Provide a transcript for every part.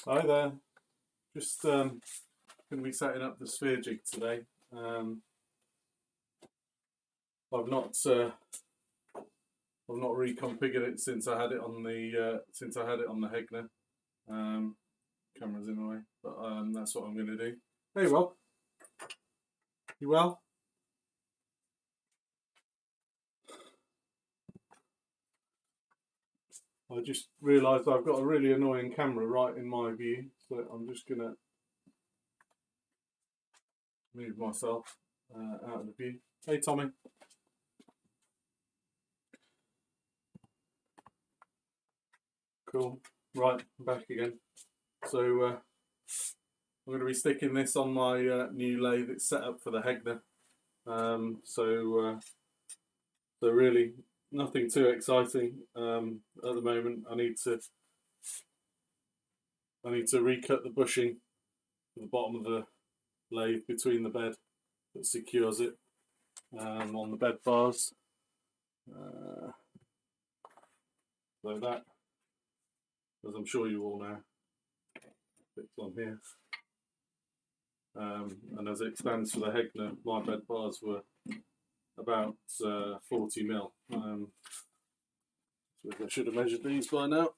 Hi there. Just going to be setting up the sphere jig today. I've not reconfigured it since I had it on the Hener. Camera's in the way, but that's what I'm going to do. Hey Rob, you well? I just realised I've got a really annoying camera right in my view, so I'm just going to move myself out of the view. Hey Tommy. Cool. Right, I'm back again. So I'm going to be sticking this on my new lathe. It's set up for the Hener. So really nothing too exciting at the moment. I need to recut the bushing at the bottom of the lathe between the bed that secures it on the bed bars. So that, as I'm sure you all know, fits on here. And as it stands for the Hener, my bed bars were about 40 mil. So I should have measured these by now.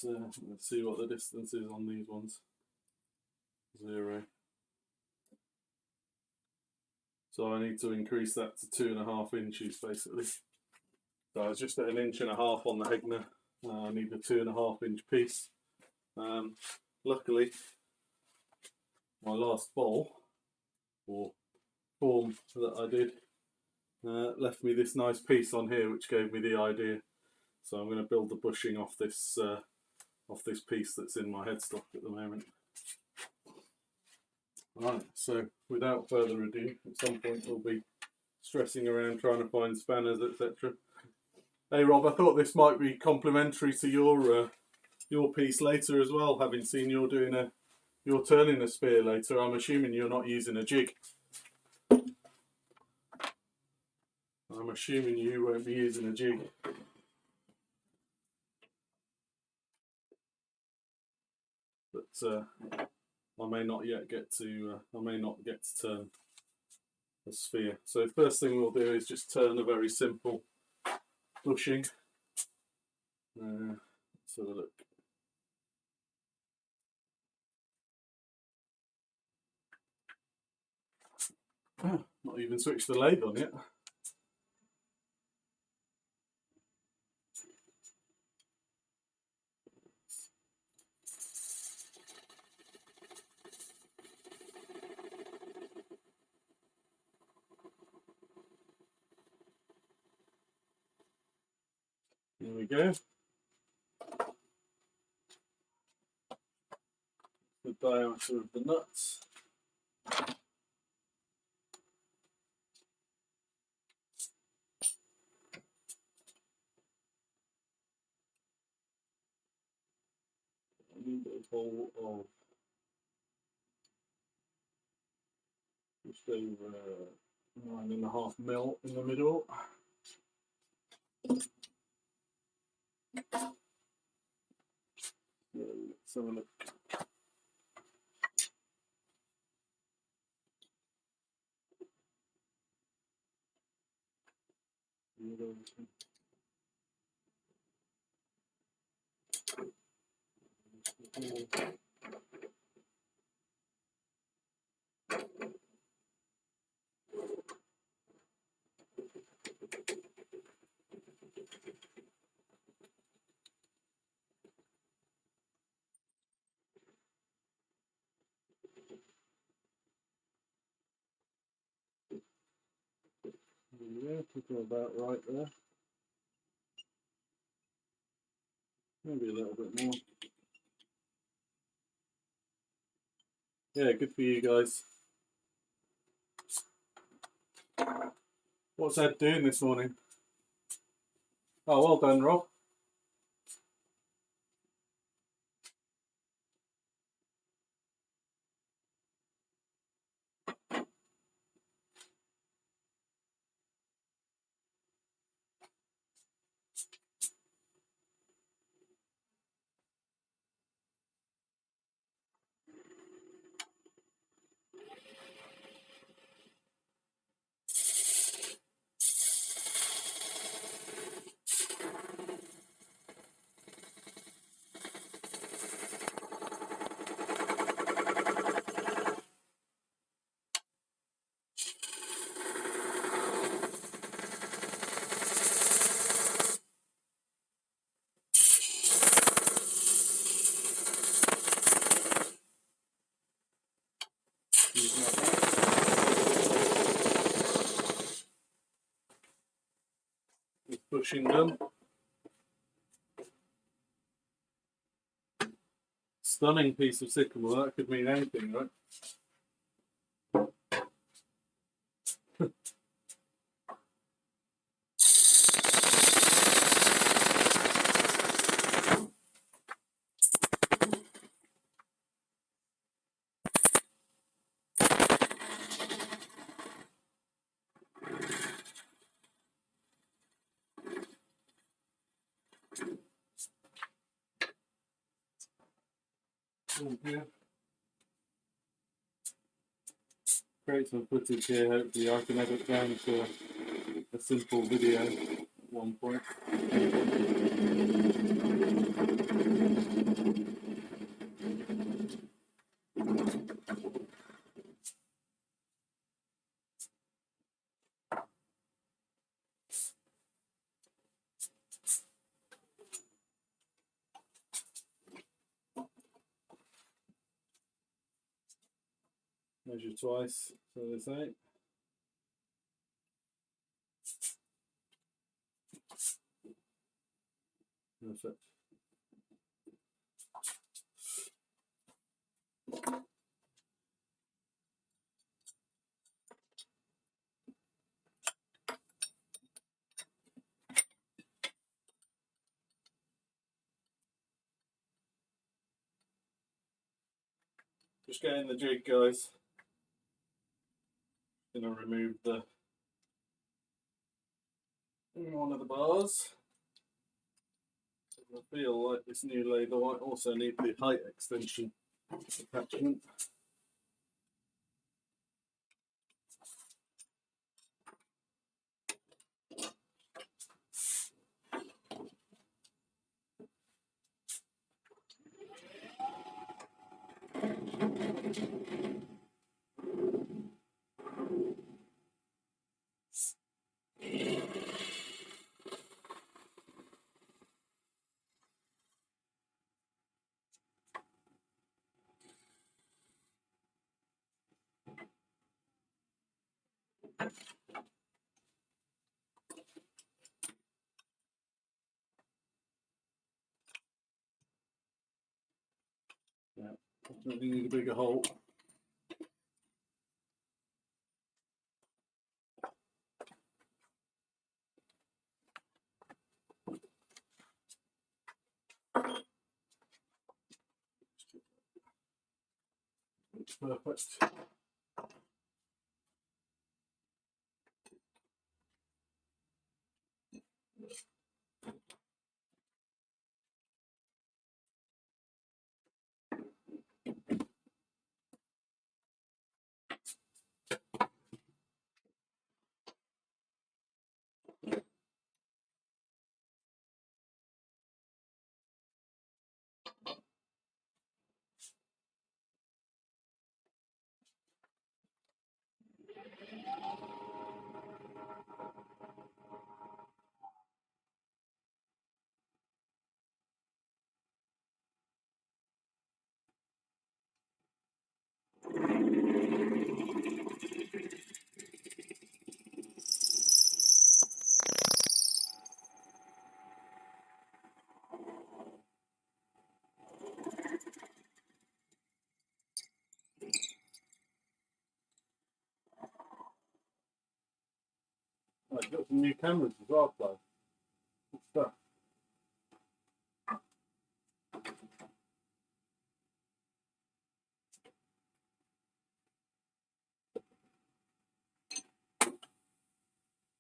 Let's see what the distance is on these ones. 0. So I need to increase that to 2.5 inches basically. So I was just at 1.5 inches on the Hener. I need a 2.5 inch piece. Luckily, my last bowl or form that I did left me this nice piece on here, which gave me the idea. So I'm going to build the bushing off this piece that's in my headstock at the moment. Right, so without further ado, at some point we'll be stressing around trying to find spanners, etc. Hey Rob, I thought this might be complementary to your piece later as well. Having seen you're turning a sphere later, I'm assuming you're not using a jig. I'm assuming you won't be using a jig. But I may not get to turn a sphere. So the first thing we'll do is just turn a very simple bushing. Let's have a look. Not even switched the lathe on yet. There we go. The diameter of the nuts. I need a hole of just over 9.5 mil in the middle. Let's have a look. Yeah, looking about right there. Maybe a little bit more. Yeah, good for you guys. What's Ed doing this morning? Oh, well done, Rob. bushing done. Stunning piece of sycamore, that could mean anything, right? Yeah. Create some footage here, hopefully I can edit down to a simple video at one point. Measure twice, so they say. Perfect. Just getting the jig, guys. Gonna remove one of the bars. I feel like this new lathe might also need the height extension attachment. Yeah, definitely need a bigger hole. It's perfect. I've got some new cameras as well, though. Good stuff.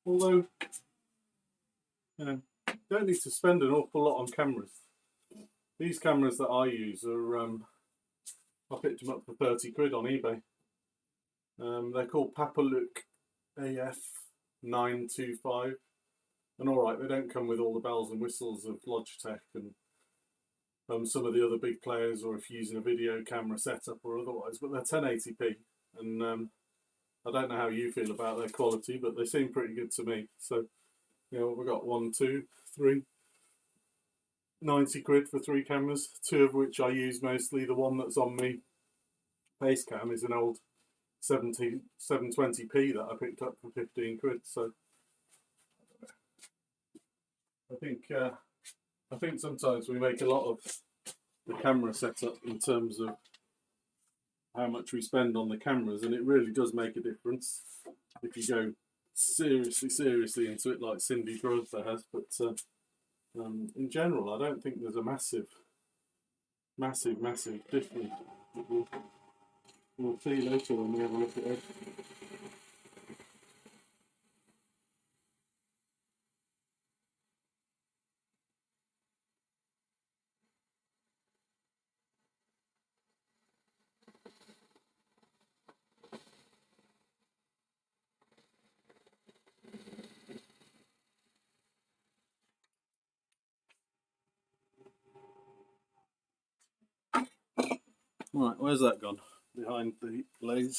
Although, you know, don't need to spend an awful lot on cameras. These cameras that I use are, I picked them up for 30 quid on eBay. They're called Papalook AF925. And alright, they don't come with all the bells and whistles of Logitech and some of the other big players, or if you're using a video camera setup or otherwise, but they're 1080p. And I don't know how you feel about their quality, but they seem pretty good to me. So, you know, we've got 1, 2, 3, 90 quid for 3 cameras, 2 of which I use mostly. The one that's on me face cam is an old 720p that I picked up for 15 quid. So I think sometimes we make a lot of the camera setup in terms of how much we spend on the cameras, and it really does make a difference if you go seriously into it like Cindy Grosser has. But in general, I don't think there's a massive difference. We'll see later when we have a look at it. Right, where's that gone? Behind the lathe.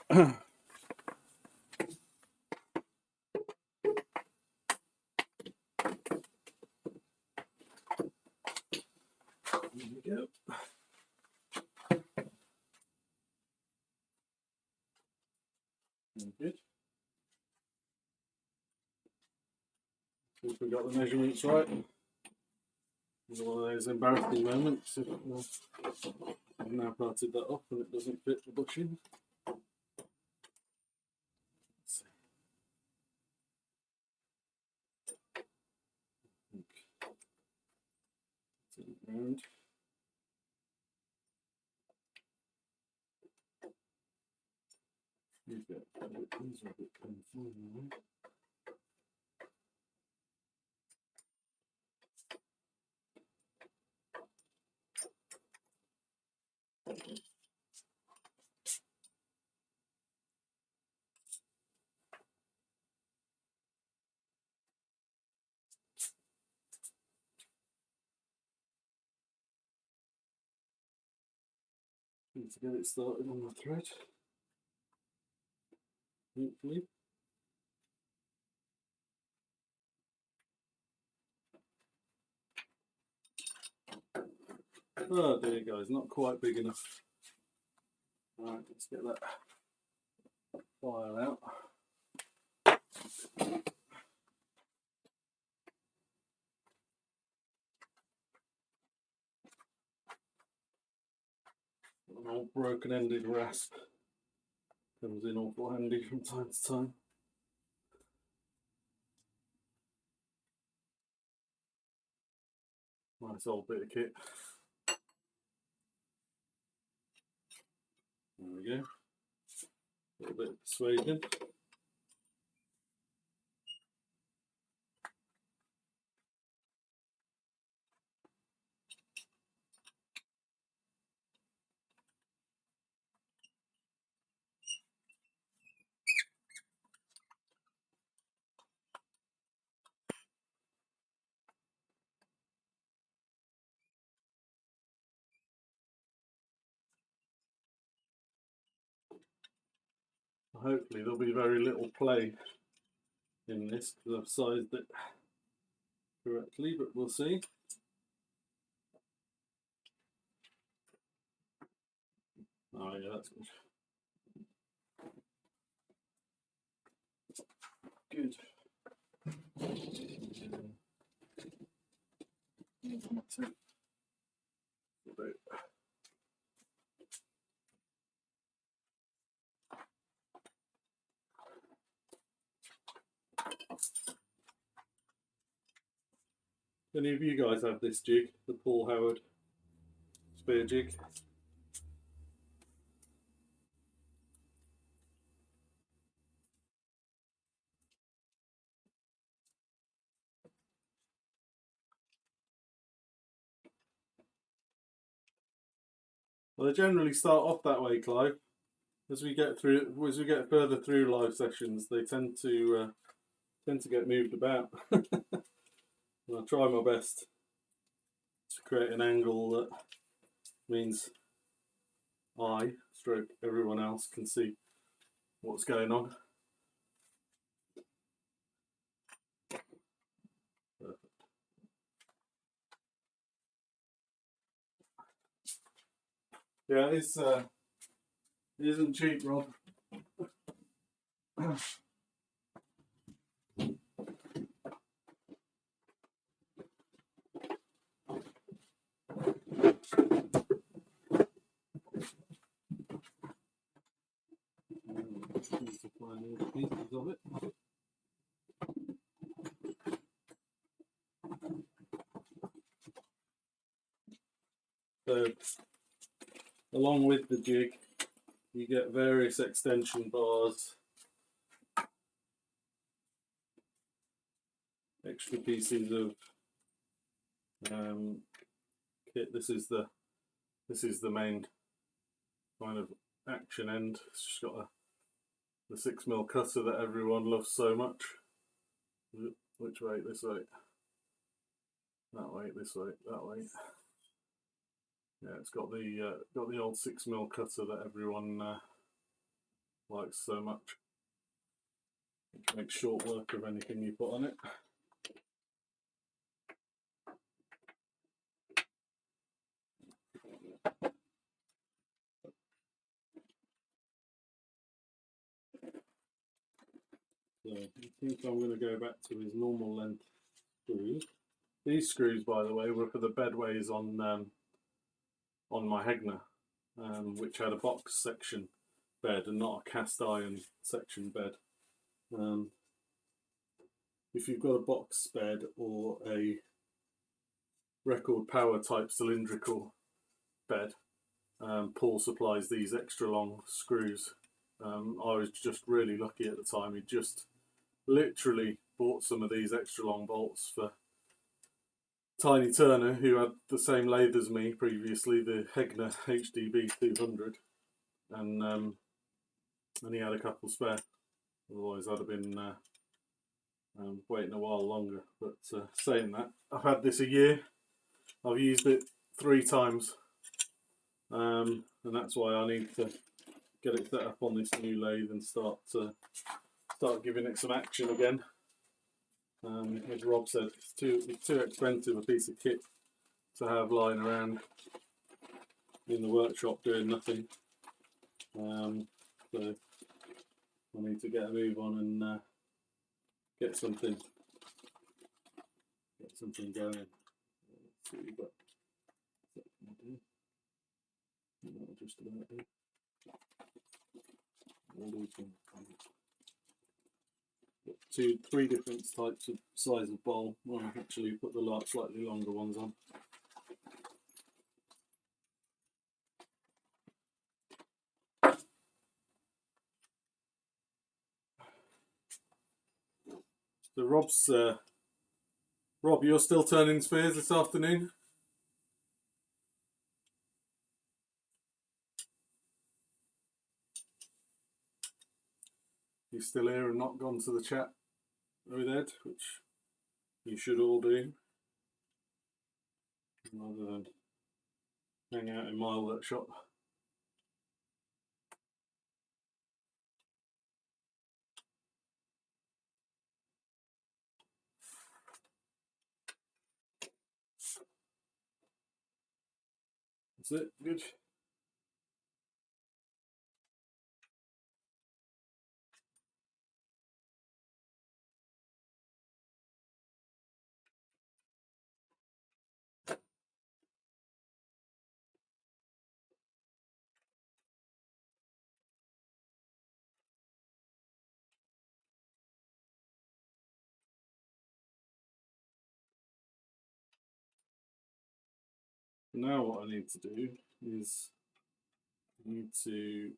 There we go. Good. If we got the measurements right. It's one of those embarrassing moments if I've now parted that off and it doesn't fit the bushing. Let's see. Turn it round. These are a bit painful now. Need to get it started on the thread. Hopefully. Oh dear guys, not quite big enough. Right, let's get that file out. An old broken-ended rasp comes in awful handy from time to time. Nice old bit of kit. There we go. A little bit of persuasion. Hopefully there'll be very little play in this because I've sized it correctly, but we'll see. Oh yeah, that's good. Good. Any of you guys have this jig, the Paul Howard spear jig? Well, they generally start off that way, Clive. As we get further through live sessions, they tend to get moved about. And I try my best to create an angle that means I, stroke everyone else, can see what's going on. Perfect. Yeah, it isn't cheap, Rob. size of it. So along with the jig you get various extension bars, extra pieces of kit. This is the main kind of action end. It's just got the 6mm cutter that everyone loves so much. Which way? This way. That way. This way. That way. Yeah, it's got the old 6mm cutter that everyone likes so much. It makes short work of anything you put on it. So I think I'm going to go back to his normal length screws. These screws, by the way, were for the bedways on my Hener, which had a box section bed and not a cast iron section bed. If you've got a box bed or a record power type cylindrical bed, Paul supplies these extra long screws. I was just really lucky at the time. He just literally bought some of these extra long bolts for Tiny Turner, who had the same lathe as me previously, the Hener HDB 200, and he had a couple spare. Otherwise I'd have been waiting a while longer. But saying that, I've had this a year. I've used it 3 times, and that's why I need to get it set up on this new lathe and start giving it some action again. As Rob said, it's too expensive a piece of kit to have lying around in the workshop doing nothing. So I need to get a move on and get something going. Let's see what we've got. Just about do. Three different types of size of bowl. Well, I've actually put the slightly longer ones on. So Rob, you're still turning spheres this afternoon? You're still here and not gone to the chat with Ed, which you should all do, rather than hang out in my workshop. That's it, good. Now what I need to do is I need to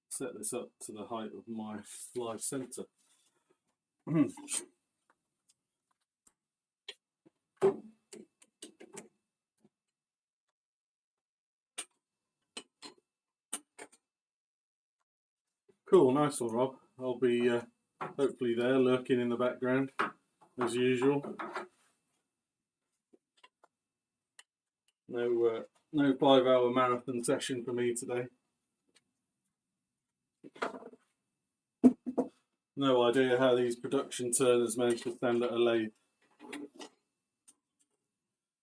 set this up to the height of my live centre. Cool, nice one, Rob. I'll be hopefully there, lurking in the background as usual. No 5-hour marathon session for me today. No idea how these production turners managed to stand at a lathe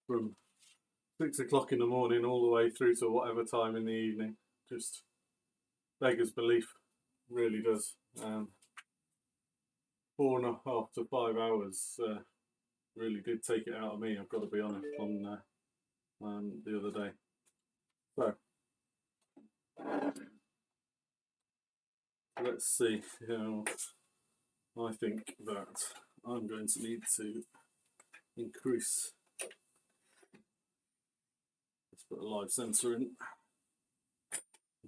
from 6 o'clock in the morning all the way through to whatever time in the evening. Just beggars belief, really does. 4.5 to 5 hours really did take it out of me, I've got to be honest, on the other day. So let's see. I think that I'm going to need to increase. Let's put a live sensor in.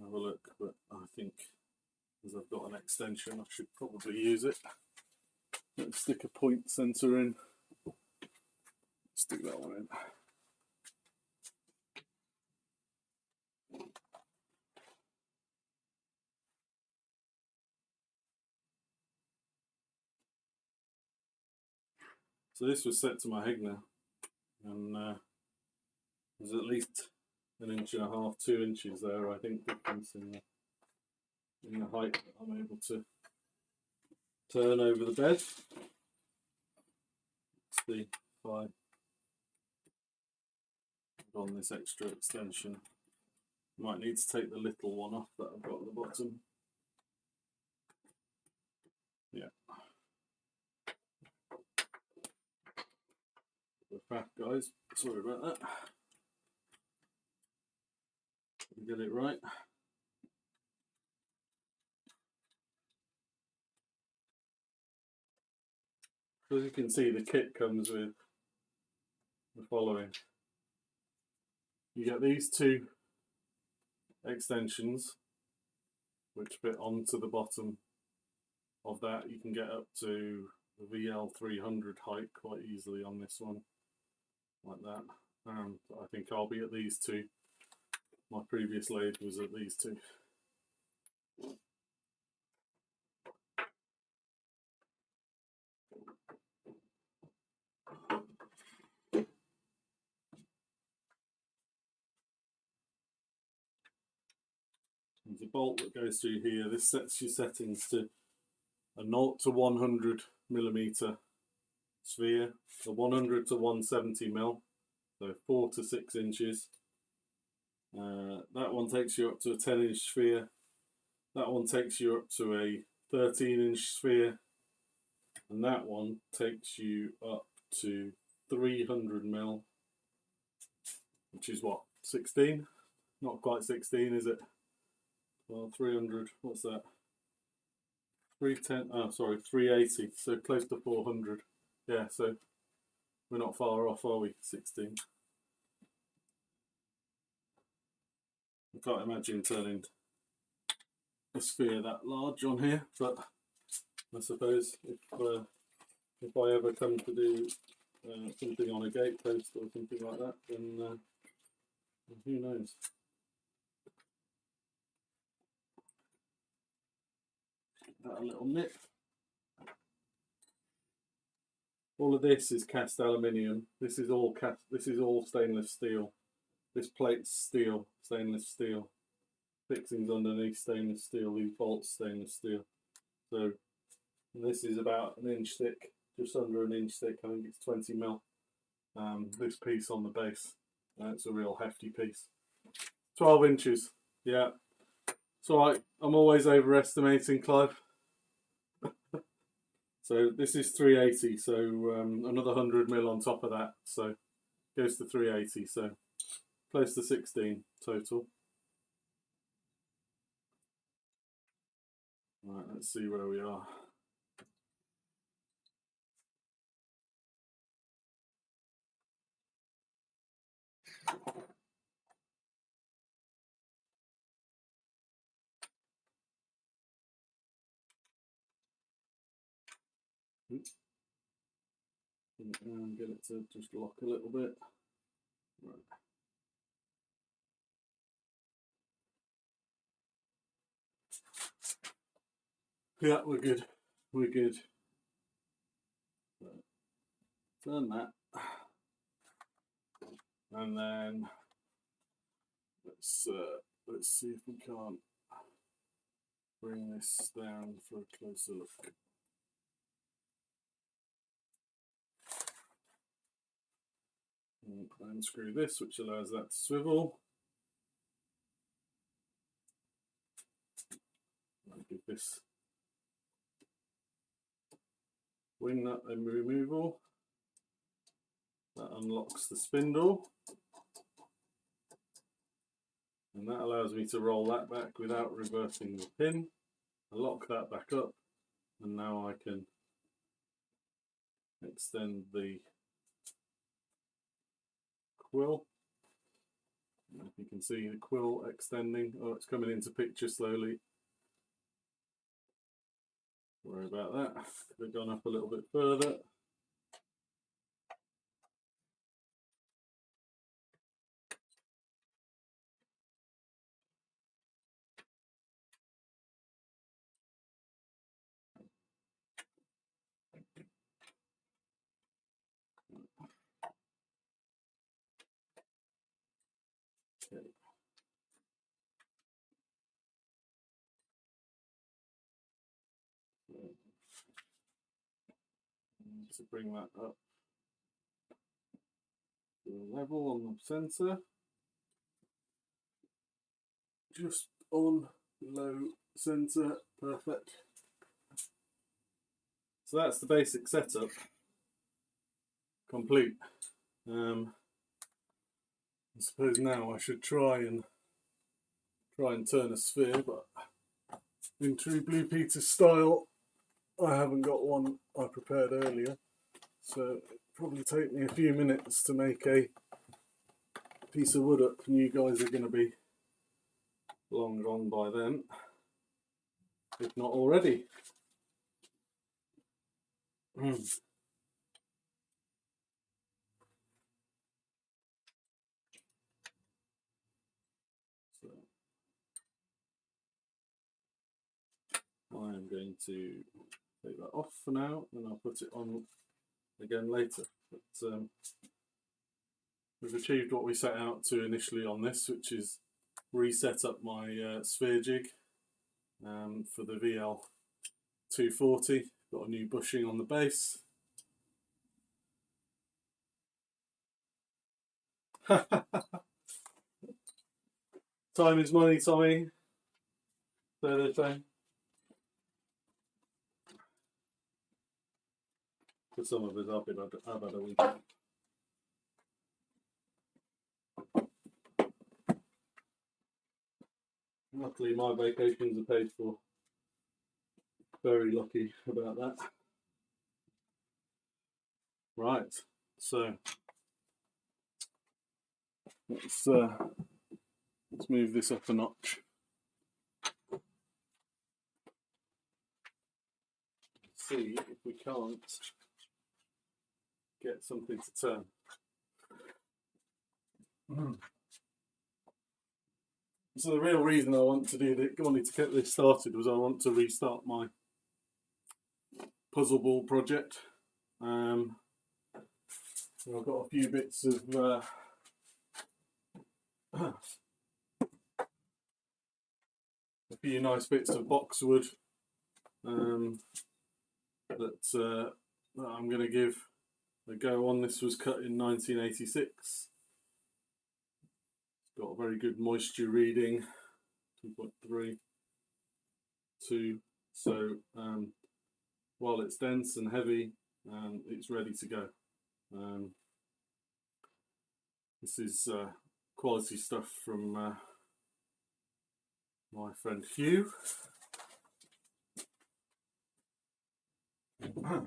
Have a look, but I think as I've got an extension, I should probably use it. Let's stick a point sensor in. Stick that one in. So this was set to my Hener, and there's at least 1.5 inches, 2 inches there, I think, difference in the height that I'm able to turn over the bed. Let's see if I put on this extra extension. Might need to take the little one off that I've got at the bottom. Yeah. The fact, guys, sorry about that. Get it right. As you can see, the kit comes with the following. You get these 2 extensions which fit onto the bottom of that. You can get up to the VL240 height quite easily on this one, like that. I think I'll be at these 2. My previous lathe was at these 2. There's a bolt that goes through here. This sets your settings to a 0 to 100 millimeter sphere, a 100 to 170 mil, so 4 to 6 inches. That one takes you up to a 10-inch sphere. That one takes you up to a 13-inch sphere, and that one takes you up to 300 mil, which is what, 16? Not quite 16, is it? Well, 300, what's that? 310, oh sorry, 380, so close to 400. Yeah, so we're not far off, are we? 16. I can't imagine turning a sphere that large on here, but I suppose if I ever come to do something on a gate post or something like that, then who knows. That a little nip. All of this is cast aluminium. This is all stainless steel. This plate's steel, stainless steel. Fixings underneath stainless steel. These bolts stainless steel. So this is about 1 inch thick, just under 1 inch thick. I think it's 20 mil. This piece on the base. It's a real hefty piece. 12 inches. Yeah. It's alright. I'm always overestimating, Clive. So this is 380, so another 100 mil on top of that, so goes to 380, so close to 16 total. Right, let's see where we are. And get it to just lock a little bit. Right. Yeah, we're good. We're good. Right. Turn that, and then let's see if we can't bring this down for a closer look. And unscrew this, which allows that to swivel. I'll give this wing nut and removal. That unlocks the spindle, and that allows me to roll that back without reversing the pin. lock that back up, and now I can extend the quill. If you can see the quill extending, oh, it's coming into picture slowly. Worry about that. Could have gone up a little bit further. Okay. To bring that up to the level on the sensor, just on low sensor, perfect. So that's the basic setup complete. I suppose now I should try and turn a sphere, but in true Blue Peter style, I haven't got one I prepared earlier, so it'll probably take me a few minutes to make a piece of wood up, and you guys are going to be long gone by then, if not already. So I am going to take that off for now, and I'll put it on again later. But we've achieved what we set out to initially on this, which is reset up my sphere jig for the VL240. Got a new bushing on the base. Time is money, Tommy. So they say. For some of us, I've had a weekend. Luckily, my vacations are paid for. Very lucky about that. Right, so let's move this up a notch. See if we can't get something to turn. So the real reason I wanted to get this started was I want to restart my puzzle ball project. So I've got a few bits of a few nice bits of boxwood that I'm going to give a go on. This was cut in 1986. Got a very good moisture reading, 2.3, 2. So while it's dense and heavy, it's ready to go. This is quality stuff from my friend Hugh. I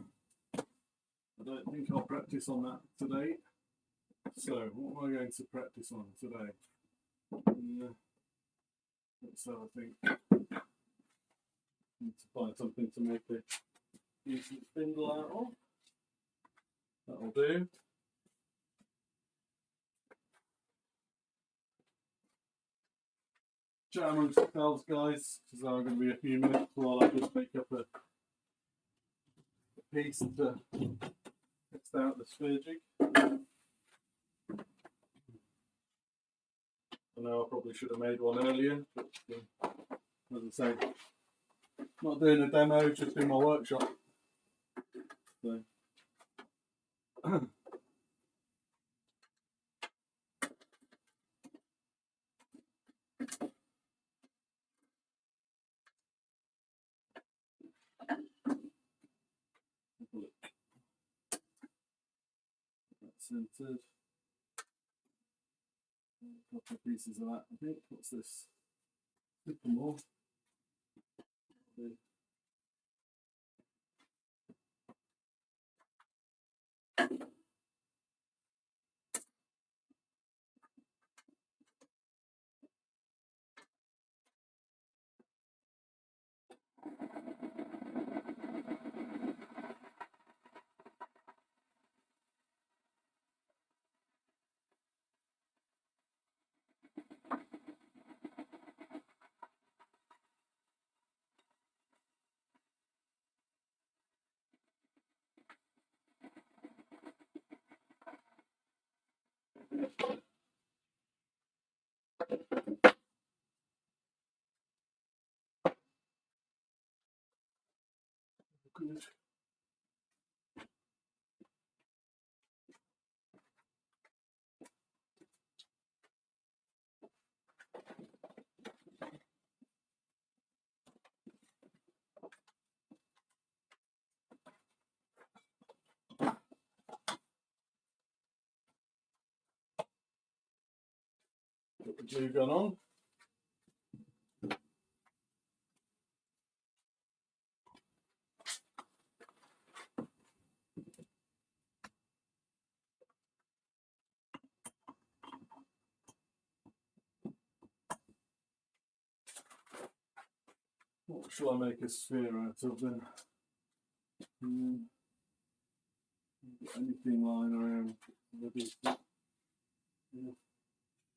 don't think I'll practice on that today. So what am I going to practice on today? Let's have a think. Need to find something to make a decent spindle out of. That'll do. Chat amongst yourselves, guys, because there are going to be a few minutes while I just make up a piece to test out the sphere jig. I know I probably should have made one earlier, but as I say, not doing a demo, just in my workshop. So. That's centered. A couple of pieces of that, I think. What's this? A little more. Good. Put the glue gun on. What shall I make a sphere out of then? Anything lying around?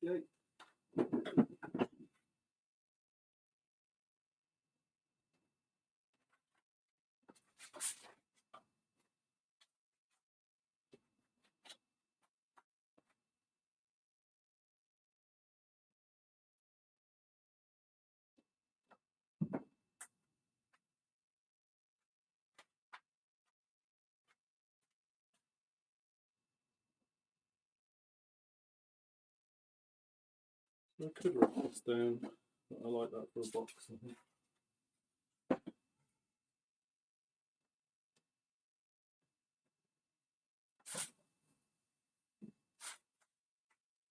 Okay. I could write this down, but I like that for a box, I think.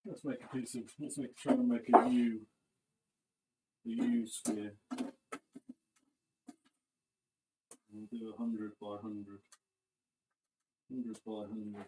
Let's try and make a U sphere. We'll do 100 by 100. 100 by 100.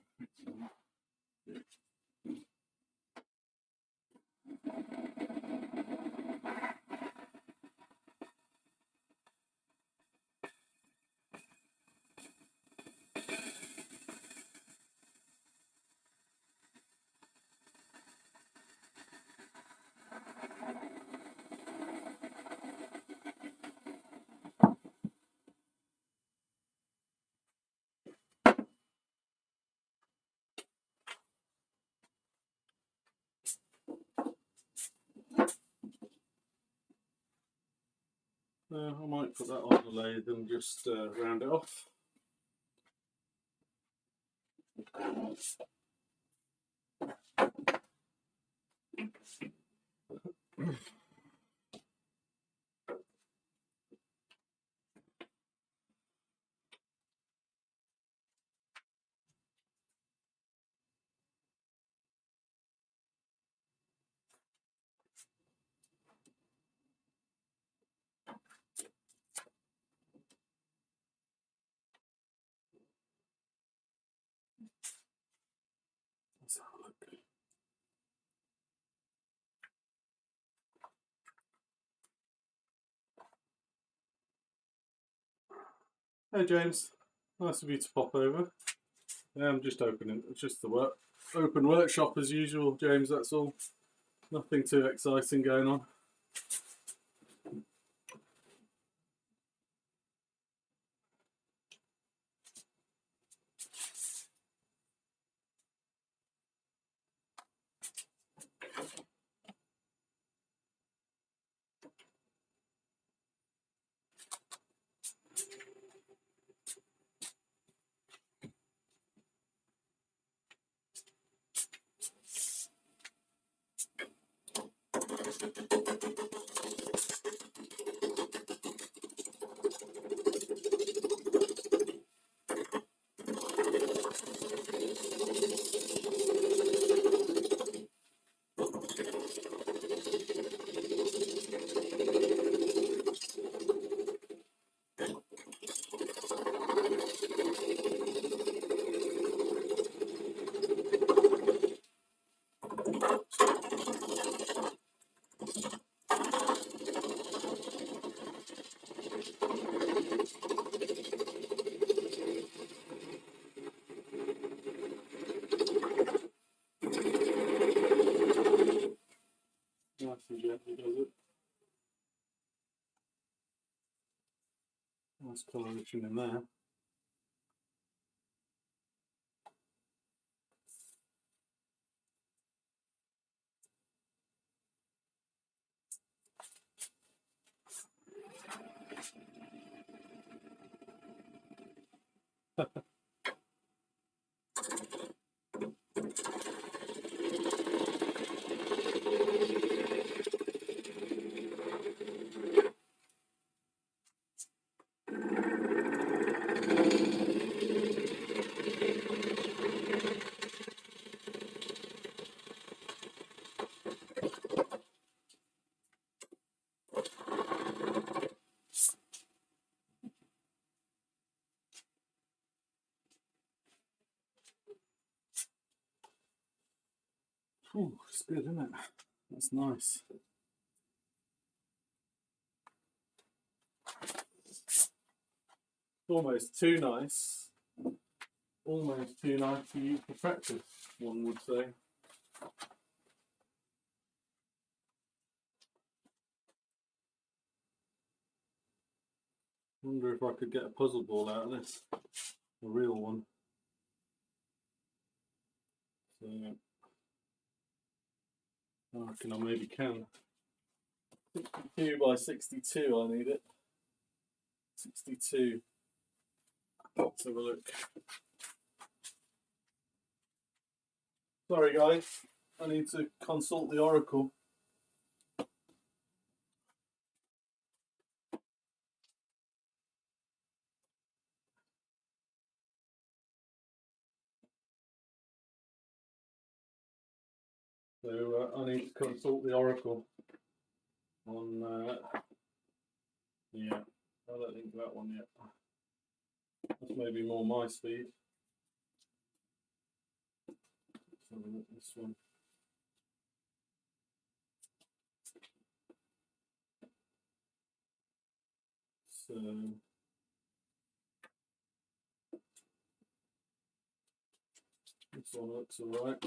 I might put that on the lathe and just round it off. Let's have a look. Hey James, nice of you to pop over. I'm just opening, it's just the open workshop as usual, James, that's all. Nothing too exciting going on. Nice and gently does it. Nice coloration in there. Ooh, it's good, isn't it? That's nice. It's almost too nice. Almost too nice for you to practice, one would say. Wonder if I could get a puzzle ball out of this, a real one. So I reckon I maybe can. 62 by 62, I need it. 62. Let's have a look. Sorry guys, I need to consult the oracle. So I need to consult the oracle on, yeah, I don't think that one yet. That's maybe more my speed. Let's have a look at this one. So this one looks alright.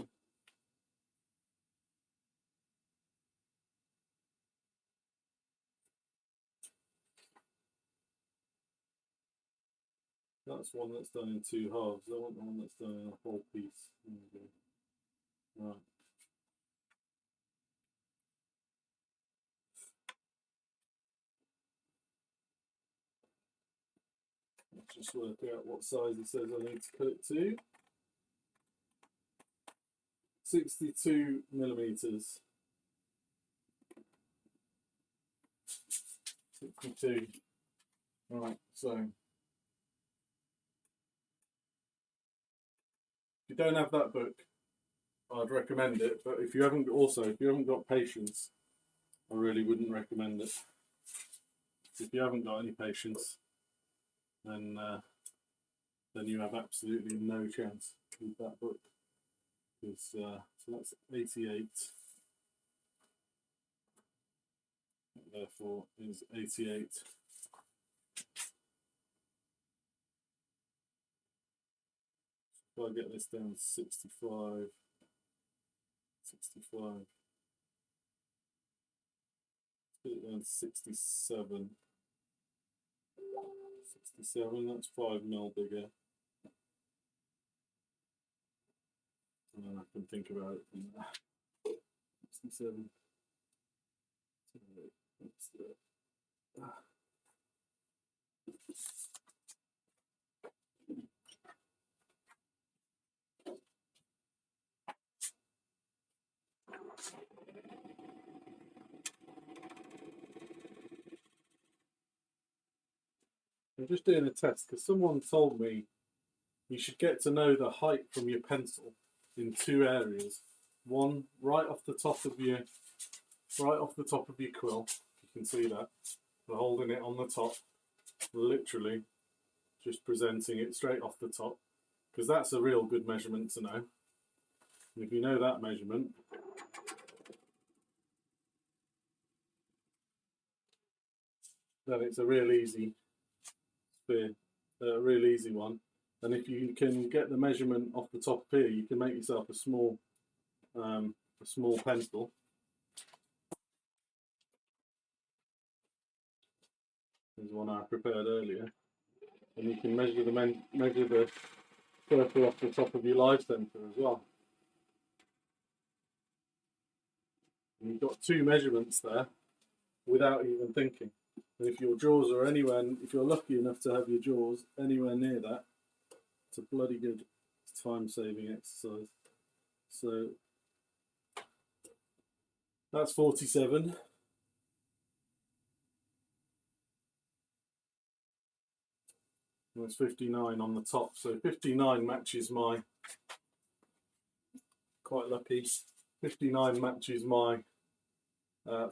That's one that's done in 2 halves. I want the one that's done in a whole piece. Right. Let's just work out what size it says I need to cut it to. 62 millimeters. 62. Right, so if you don't have that book, I'd recommend it, but if you haven't got patience, I really wouldn't recommend it. If you haven't got any patience, then you have absolutely no chance with that book. Because so that's 88. Therefore is 88. If I get this down to 65, 65, put it down to 67. 67, that's 5 mil bigger. And then I can think about it from there. 67. That's the, I'm just doing a test because someone told me you should get to know the height from your pencil in 2 areas. One right off the top of your quill. You can see that. We're holding it on the top, literally just presenting it straight off the top, because that's a real good measurement to know. And if you know that measurement, then it's a real easy spear, a real easy one. And if you can get the measurement off the top here, you can make yourself a small pencil. is one I prepared earlier, and you can measure the circle off the top of your live centre as well. And you've got two measurements there without even thinking. And if your jaws are anywhere, if you're lucky enough to have your jaws anywhere near that, it's a bloody good time-saving exercise. So that's 47. That's 59 on the top. So 59 matches my, quite lucky, 59 matches my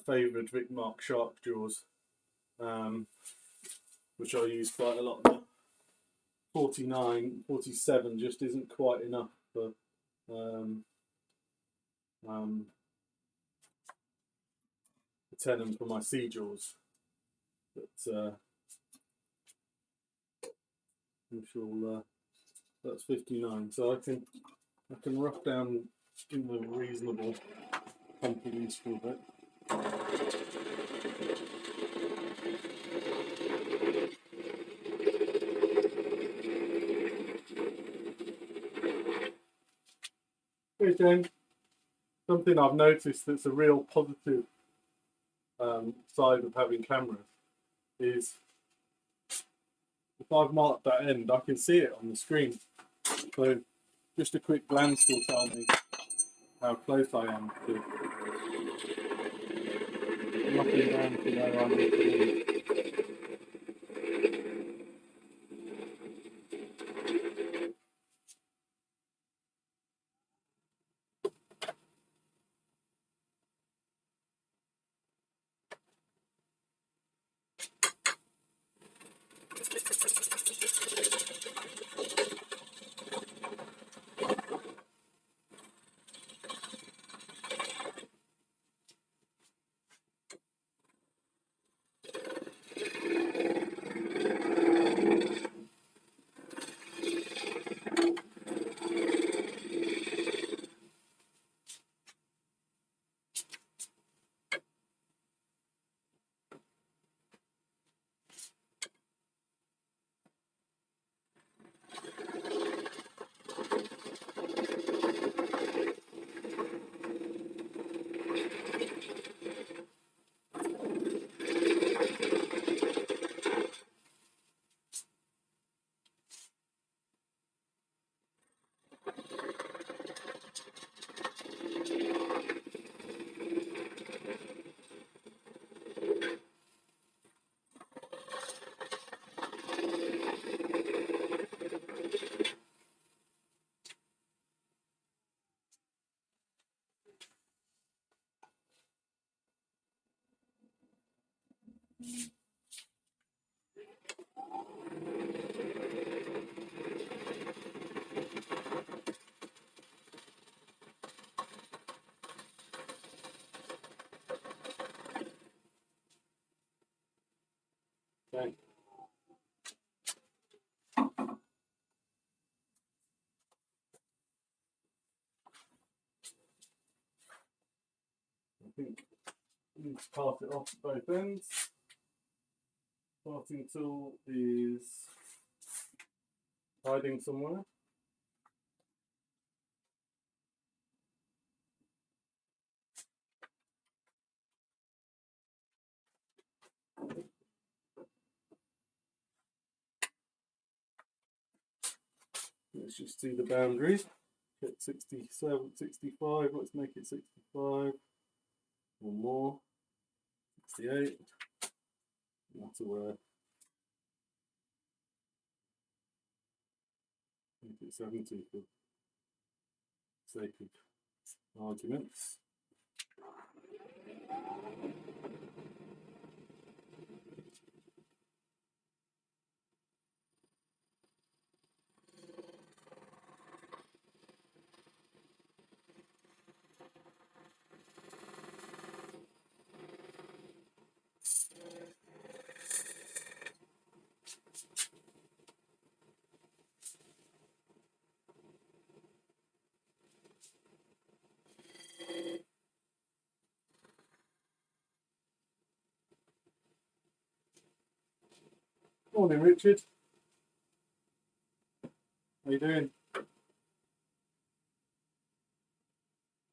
favourite Vic Mark shark jaws, which I use quite a lot. But 49, 47 just isn't quite enough for the tenon for my sea jaws. But I'm sure that's 59. So I can rough down in a reasonable confidence for a bit. Again, something I've noticed that's a real positive side of having cameras is if I've marked that end, I can see it on the screen. So just a quick glance will tell me how close I am to knocking down to where I need to be. Okay. I think I need to part it off at both ends. Parting tool is hiding somewhere. Let's just see the boundaries. Get 67, 65, let's make it 65 or more. 68. That's where. Make it 70 for sake of arguments. Morning, Richard. How you doing?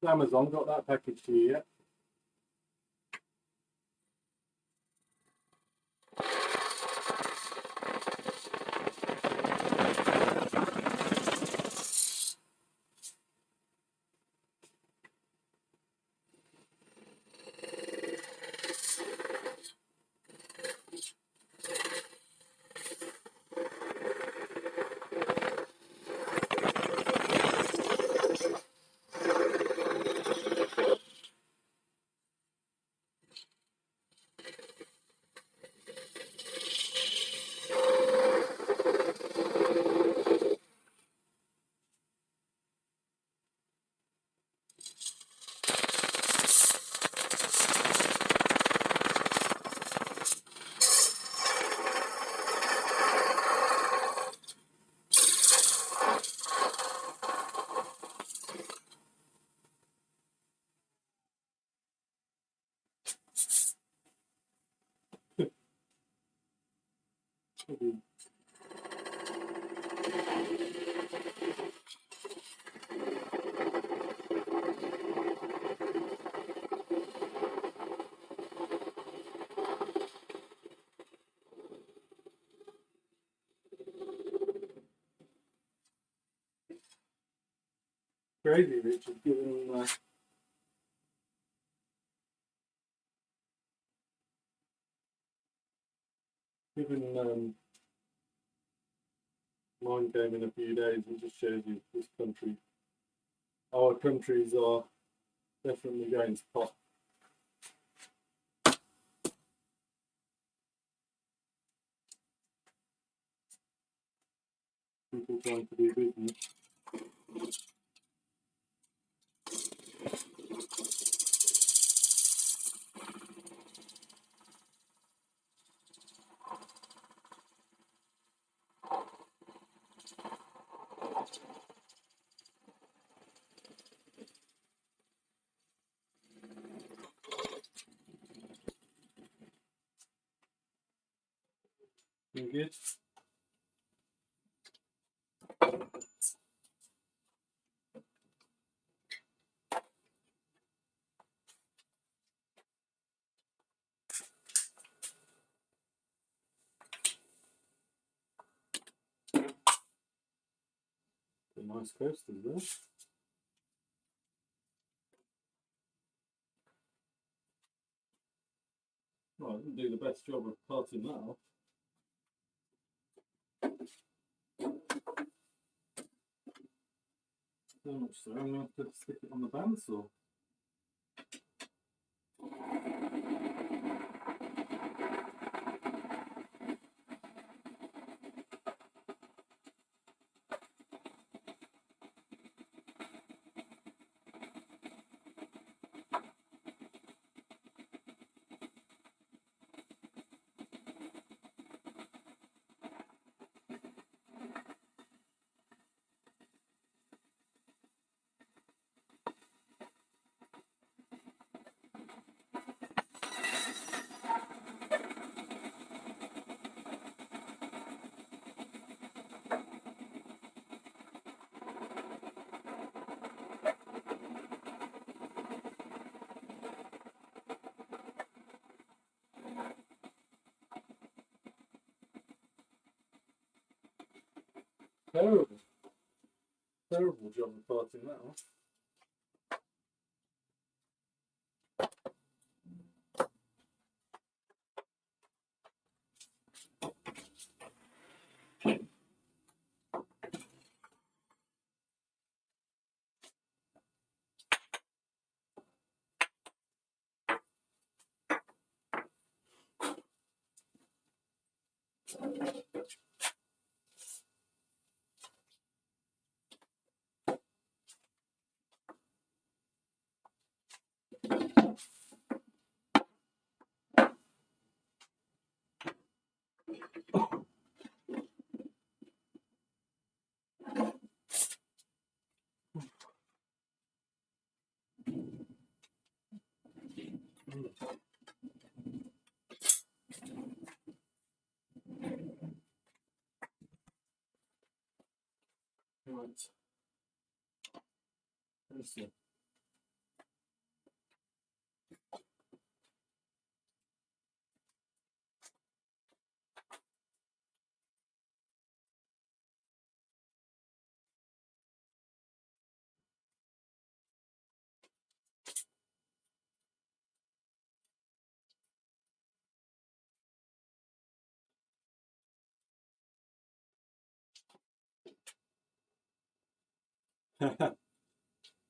Amazon got that package to you yet? Crazy, Richard, given mine came in a few days, and just shows you this country. Our countries are definitely going to pot. People trying to do business. You good? A nice coasters there. Well, I didn't do the best job of parting that off. So much so, I'm going to have to stick it on the bandsaw. Terrible. Terrible job of parting that off. nicely.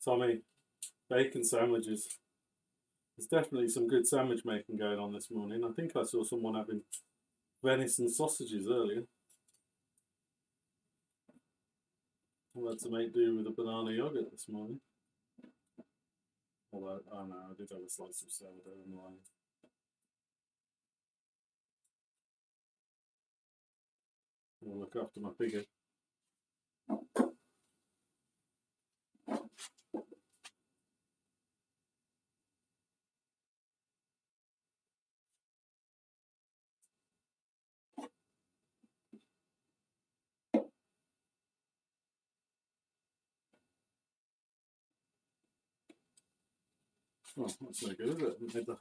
Tommy, bacon sandwiches. There's definitely some good sandwich making going on this morning. I think I saw someone having venison sausages earlier. I had to make do with a banana yogurt this morning. Although, oh no, I did have a slice of sourdough in mine. I'll look after my figure. Oh, that's no good, is it? I made the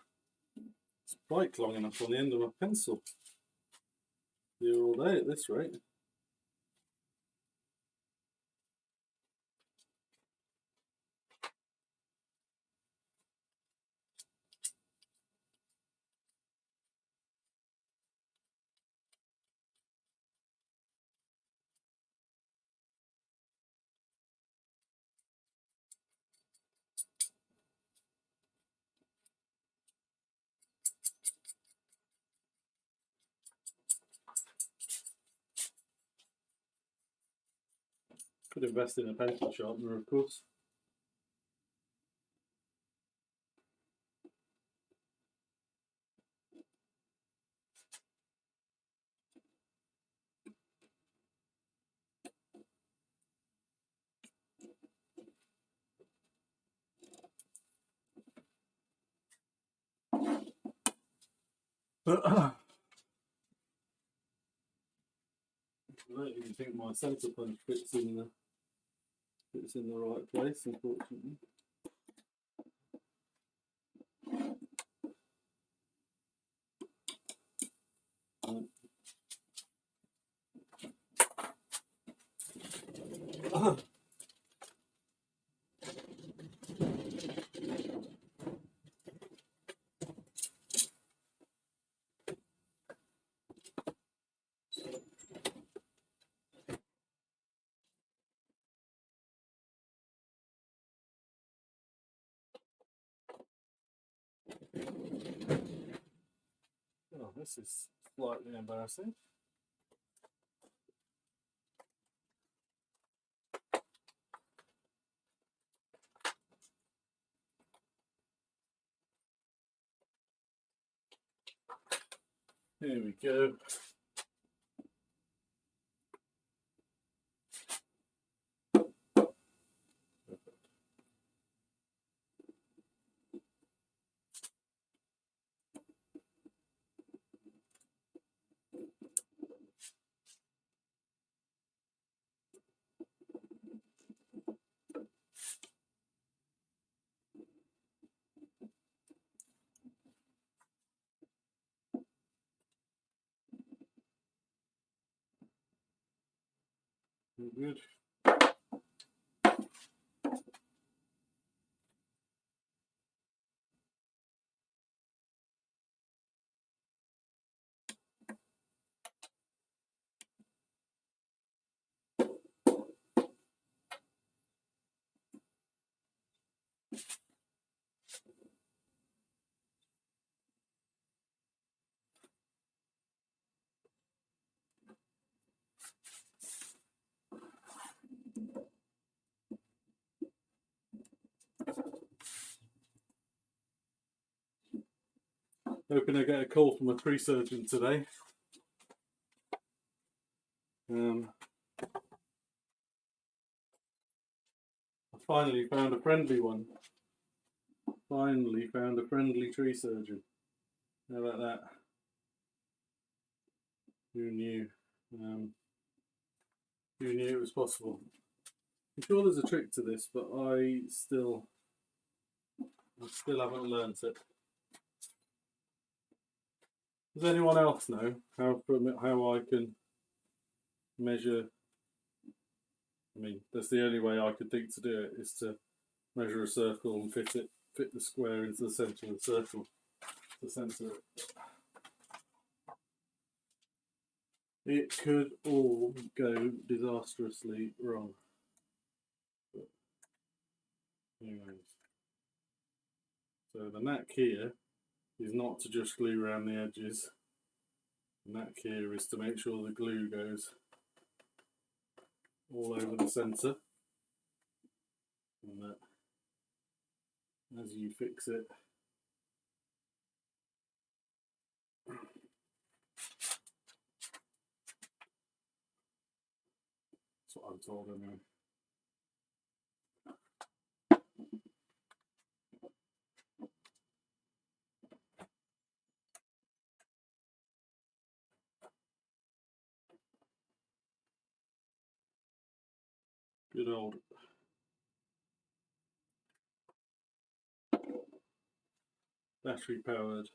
spike long enough on the end of my pencil. Here all day at this rate. Could invest in a pencil sharpener, of course. I don't even think my centre punch fits in the right place, unfortunately. Oh, this is slightly embarrassing. Here we go. Good. Hoping I get a call from a tree surgeon today. I finally found a friendly one. Finally found a friendly tree surgeon. How about that? Who knew? Who knew it was possible? I'm sure there's a trick to this, but I still haven't learnt it. Does anyone else know how I can measure? I mean, that's the only way I could think to do it, is to measure a circle and fit the square into the centre of the circle to center it. It could all go disastrously wrong. But anyways, so the knack here is not to just glue around the edges. The knack here is to make sure the glue goes all over the centre, and that as you fix it, that's what I'm told anyway. Good old battery powered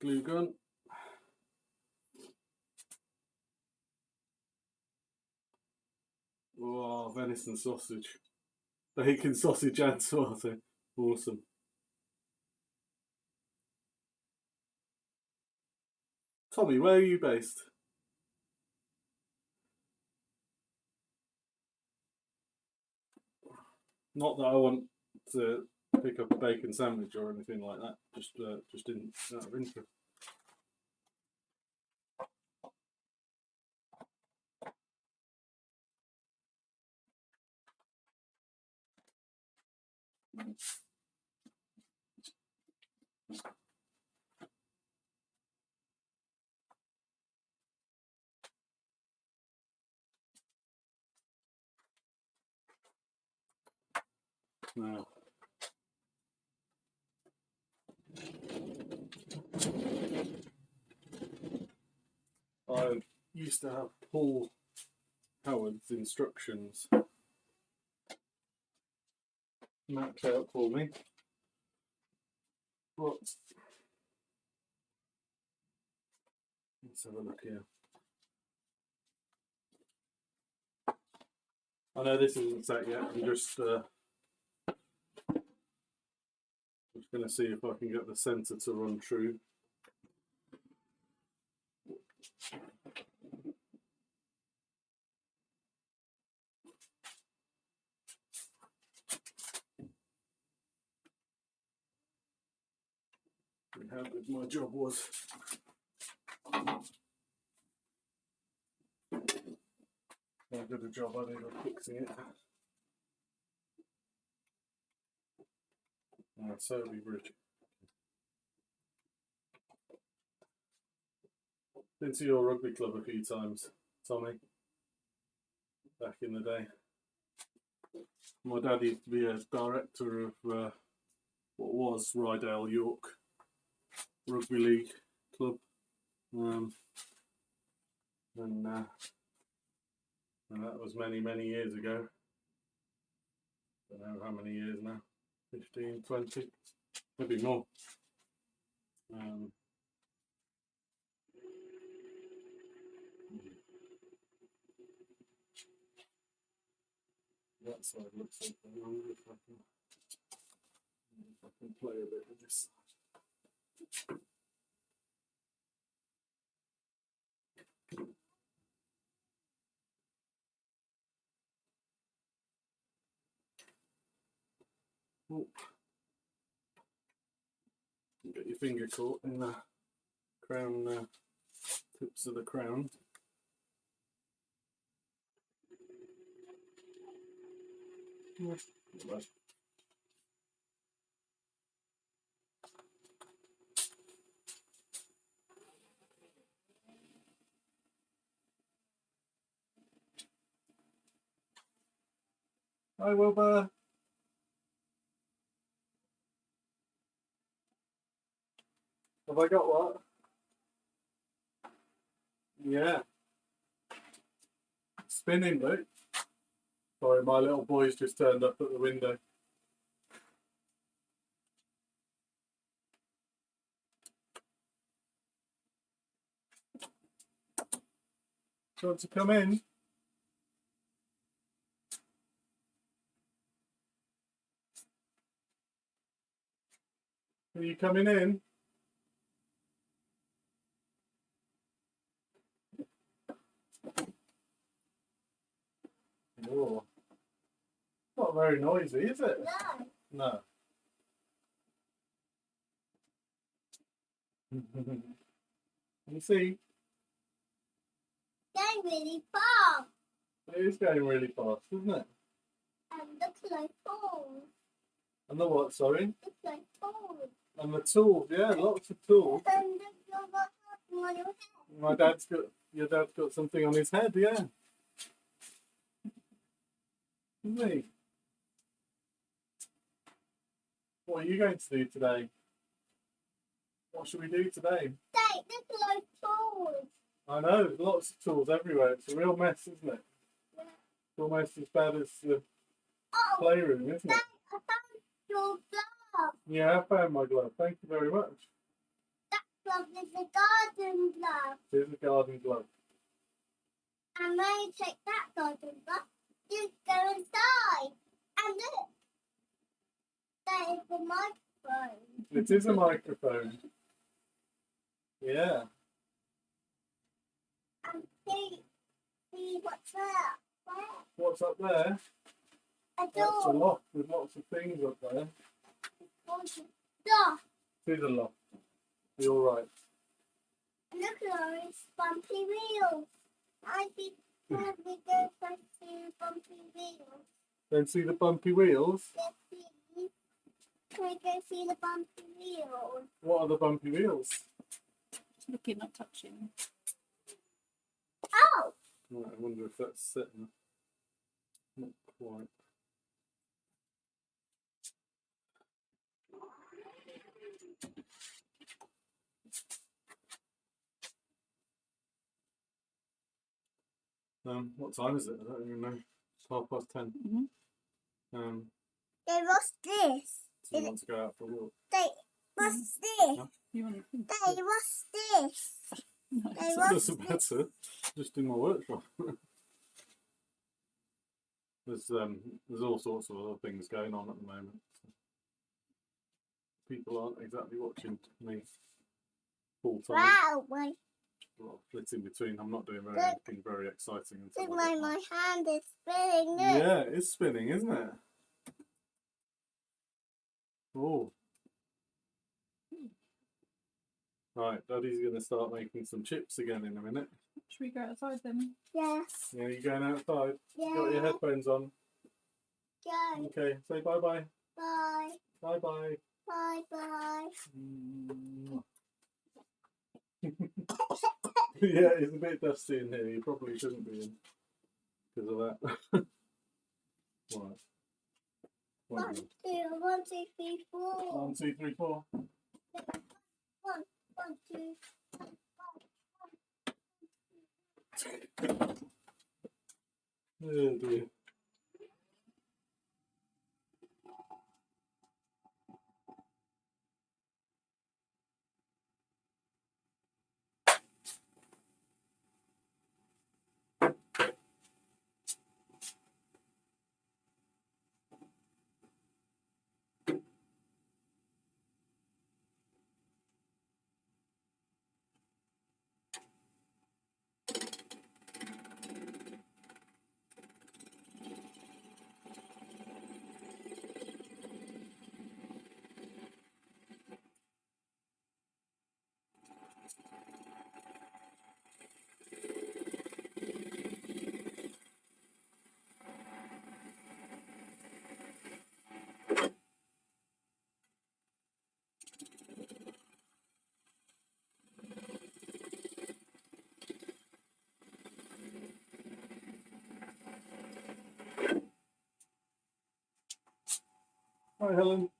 glue gun. Oh, venison sausage, bacon sausage and tomato, awesome. Tommy, where are you based? Not that I want to pick up a bacon sandwich or anything like that. Just out of interest. Now, I used to have Paul Howard's instructions mapped out for me, but let's have a look here. I know this isn't set yet. I'm just going to see if I can get the centre to run true. How good my job was. How good a job I did of fixing it. Surrey Bridge. Been to your rugby club a few times, Tommy, back in the day. My dad used to be a director of what was Rydale York Rugby League Club, and that was many years ago. I don't know how many years now, 15, 20, maybe more. That side looks like I wonder if I can play a bit with this side. Oh. Get your finger caught in the crown, tips of the crown. Hi Wilbur. Have I got what? Yeah. Spinning, Luke. Sorry, my little boy's just turned up at the window. Do you want to come in? Are you coming in? Oh, not very noisy, is it? No. No. You see, Going really fast. it is going really fast, isn't it? And looks like balls. And the what, sorry? Looks like balls. And the tools, yeah, lots of tools. And look what's happening on your head. Your dad's got something on his head, yeah. Isn't he? What are you going to do today? What should we do today? They look like balls. I know, there's lots of tools everywhere. It's a real mess, isn't it? Yeah. It's almost as bad as the Oh, playroom, isn't Dad, it? I found your glove. Yeah, I found my glove. Thank you very much. That glove is a garden glove. Here's a garden glove. And when you take that garden glove, you go inside. And look, that is the microphone. It is a microphone. Yeah. And see what's there. What's up there? A That's a door. loft with lots of things up there. Door. It is a loft. You're all right. Look at those bumpy wheels. I think we go back to bumpy wheels. Then see the bumpy wheels? Let's see. Can we go see the bumpy wheels? What are the bumpy wheels? Just looking, not touching. Oh! Right, I wonder if that's sitting. Not quite. What time is it? I don't even know. It's 10:30. Mm-hmm. They what's this? Do you want to go out for a walk? What's this? No. You want to They what's this? no. They It what's doesn't this? matter. Just in my workshop. There's all sorts of other things going on at the moment. People aren't exactly watching me full time. Wow, my, A lot of flitting between. I'm not doing Look. anything very exciting until look, I get my hand is spinning. Look. Yeah, it's spinning, isn't it? Oh. Right, Daddy's going to start making some chips again in a minute. Should we go outside then? Yes. Yeah, you going outside? Yeah. You got your headphones on? Go. Okay, say bye-bye. Bye. Bye-bye. Bye. Bye. Yeah, it's a bit dusty in here. You probably shouldn't be in because of that. Right. 1, 2, 1, 2, 3, 4. 1, 2, 3, 4. 1, 2. Oh dear. Hi, Helen.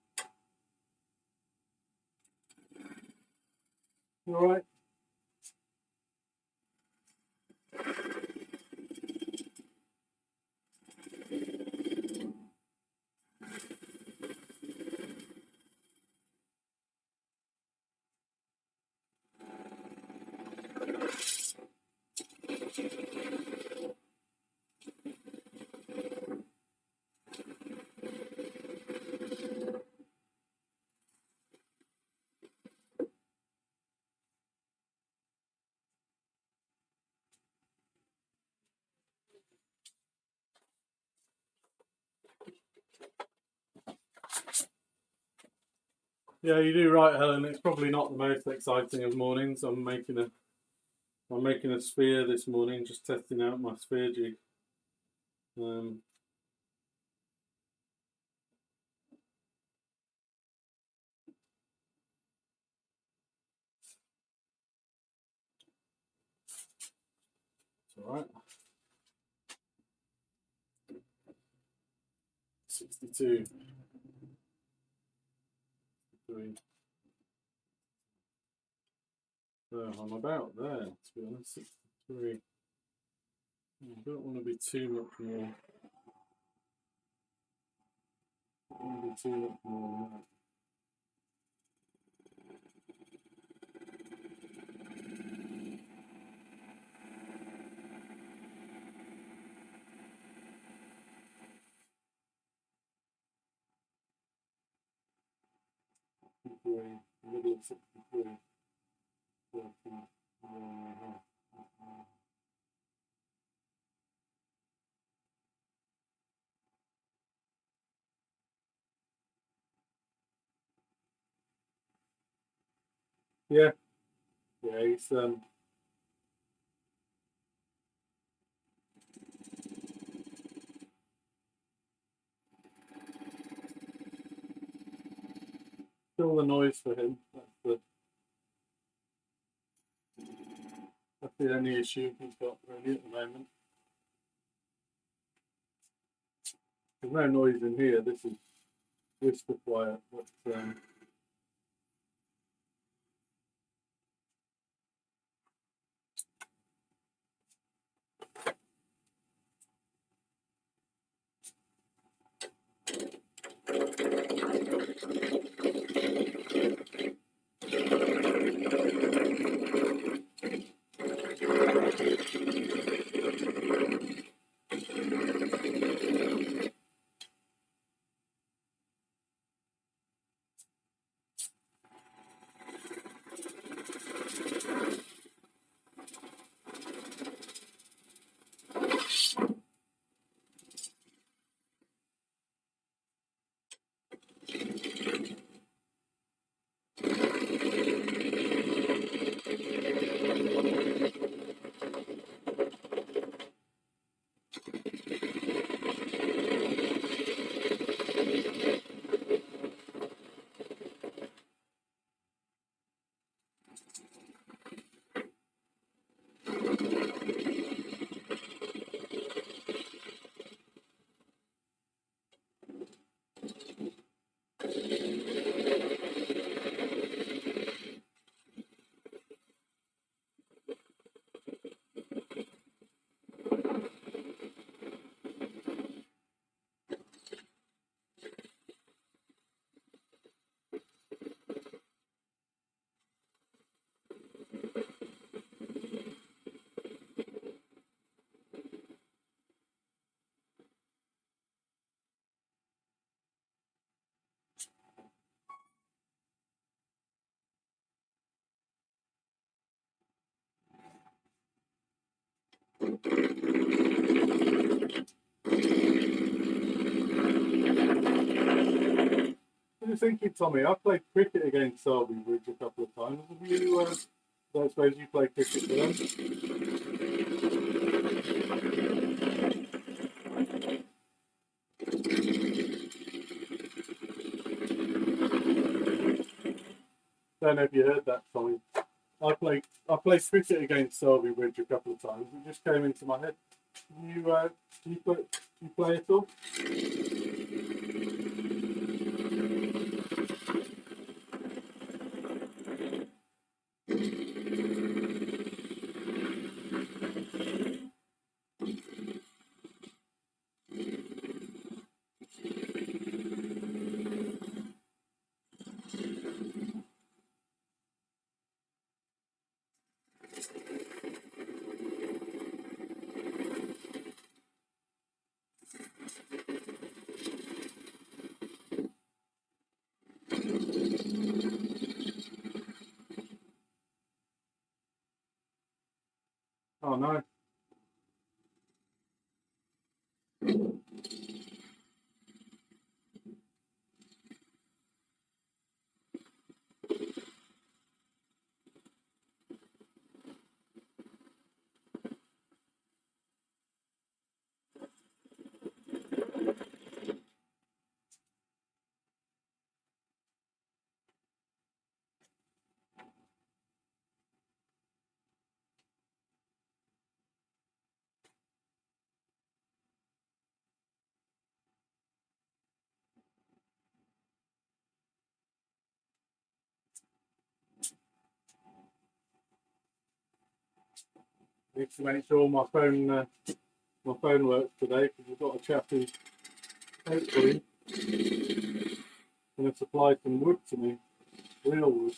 Yeah, you do right, Helen. It's probably not the most exciting of mornings. I'm making a sphere this morning, just testing out my sphere jig. It's all right. 62. 3. So I'm about there, to be honest. 63. I don't want to be too much more. I don't want to be too much more than that. Middle of 63. 30. Yeah, he's still the noise for him. That's the only issue he's got really at the moment. There's no noise in here. This is whisper quiet, but what are you thinking, Tommy? I played cricket against Derby Bridge a couple of times. Have you? I suppose you play cricket with them. Don't know if you heard that, Tommy. I played cricket against Derby Bridge a couple of times. It just came into my head. You play at all? Need to make sure my phone works today because we've got a chap who's hopefully going to supply some wood to me, real wood.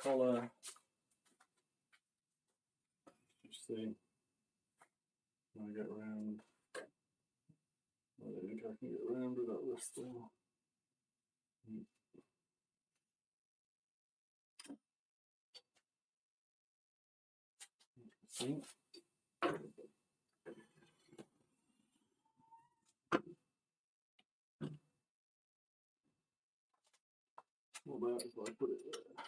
collar. Just see. When I get round. I don't think I can get around without this still. See? What about if I put it there?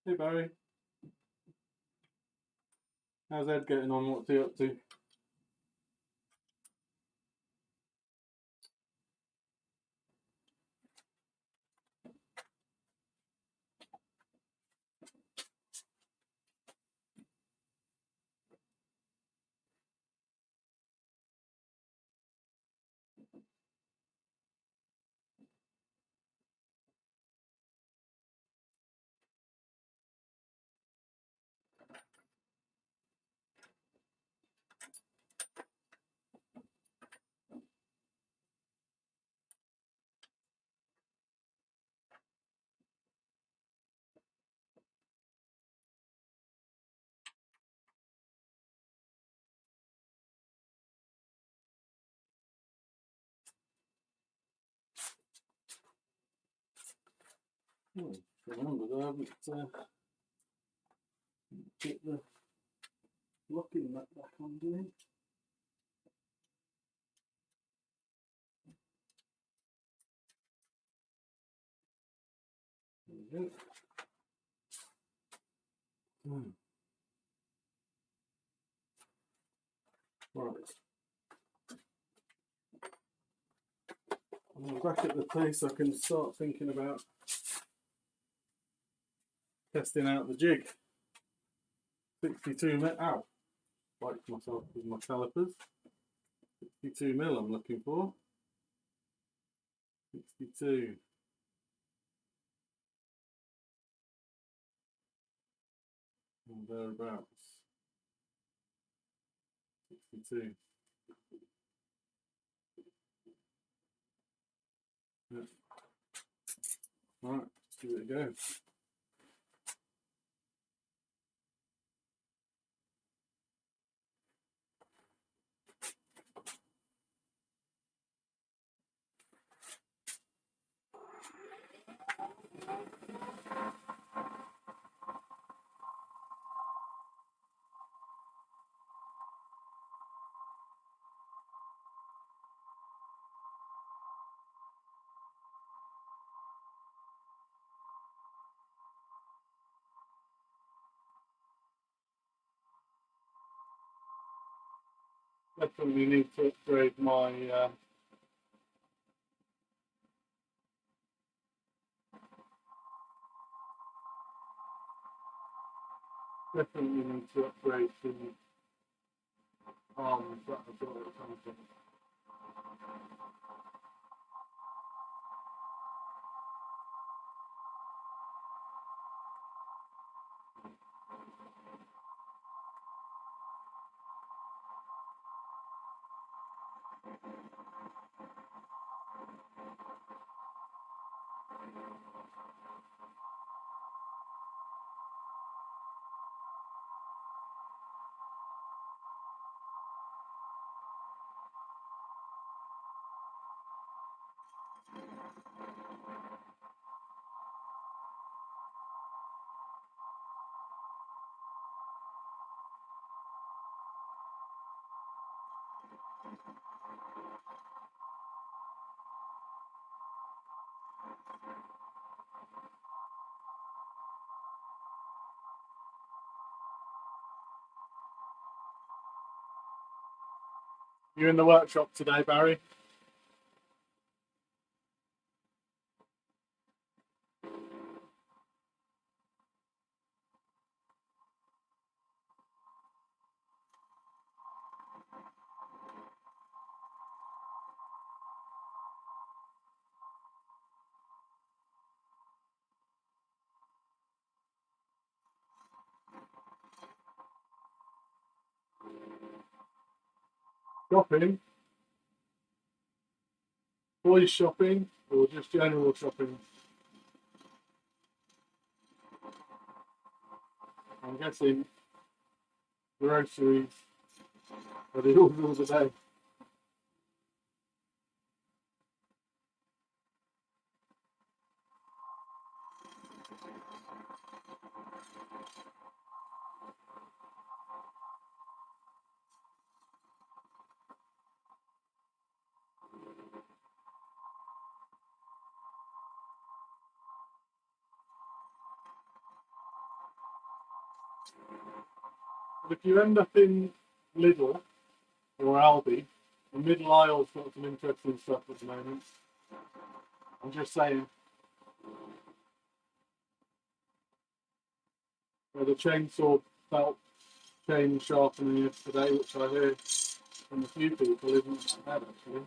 Hey Barry, how's Ed getting on? What's he up to? Remember, I haven't put the locking nut back on, do you? There we go. Right. I'm back at the place I can start thinking about testing out the jig. 62 mil. Ow! Spiked myself with my calipers. 62 mil I'm looking for. 62. And thereabouts. 62. Yeah. Right, let's give it a go. Definitely need to upgrade my definitely need to upgrade the arms that I've got at something. You in the workshop today, Barry? Shopping? Boys shopping or just general shopping? I'm guessing groceries are the order of the day. But if you end up in Lidl or Aldi, the middle aisle's got some interesting stuff at the moment. I'm just saying. The chainsaw belt chain sharpening yesterday, which I heard from a few people isn't bad actually.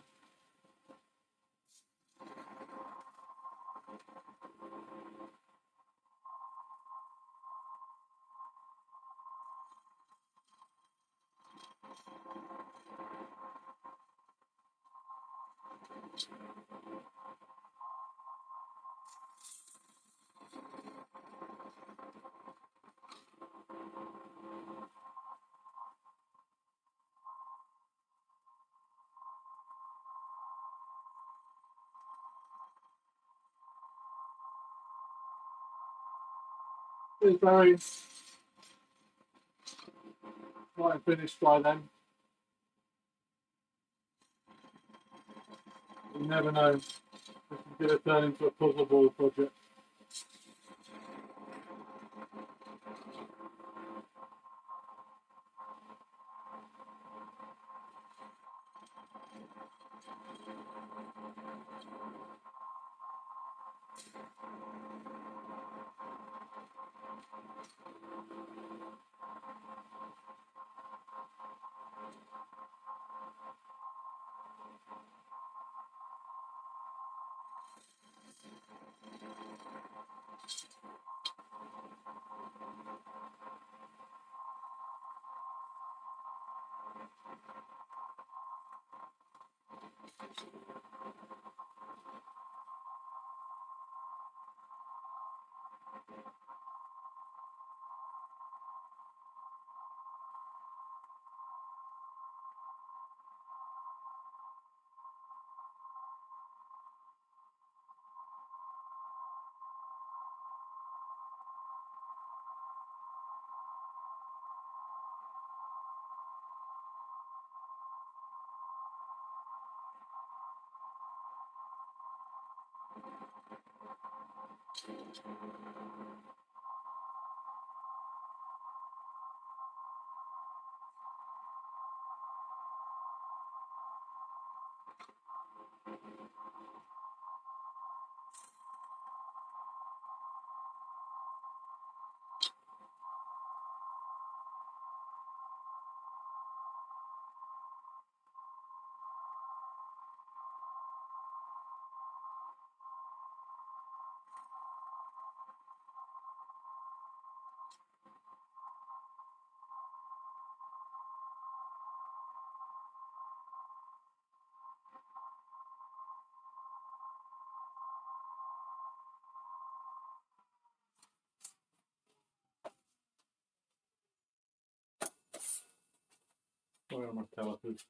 It's very quite finished by then. You never know. This is going to turn into a puzzle ball project. Where are my calipers?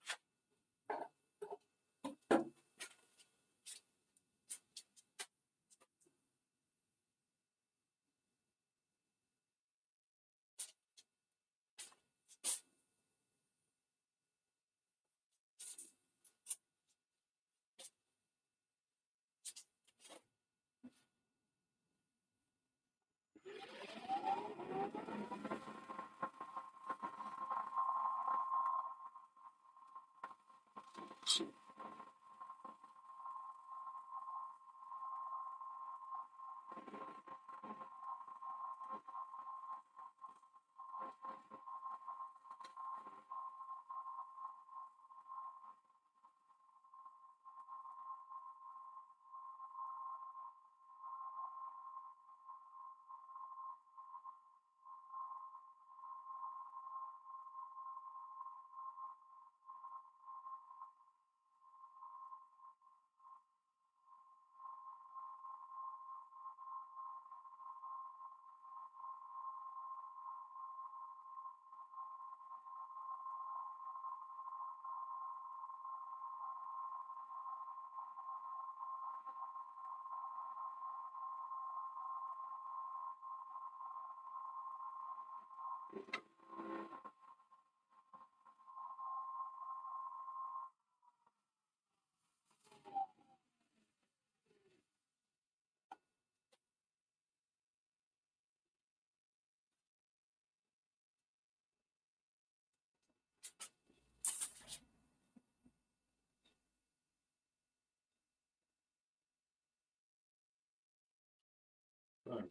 So,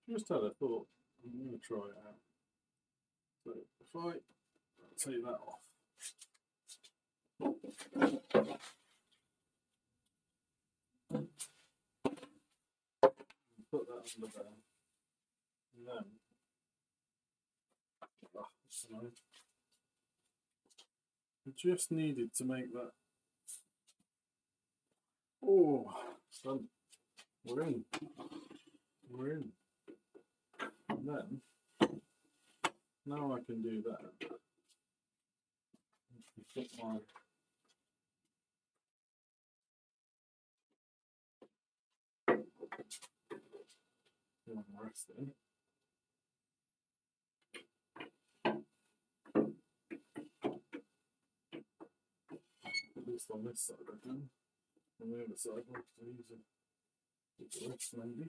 just had a thought. I'm going to try it out. So if I take that off, put that under there, and then that's annoying. I just needed to make that. Oh, it's done. We're in. We're in. And then now I can do that. Put my rest in. At least on this side I can. On the other side, I'll have to use a rest maybe.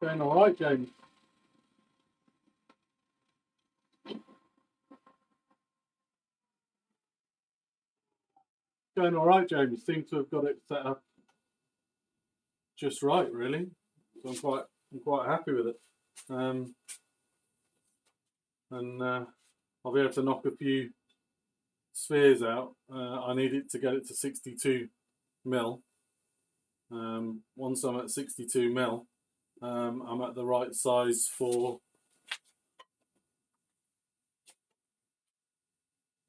Going all right, James. Going all right, James. Seem to have got it set up just right, really. So I'm quite happy with it. And I'll be able to knock a few spheres out. I need it to get it to 62 mil. Once I'm at 62 mil, I'm at the right size for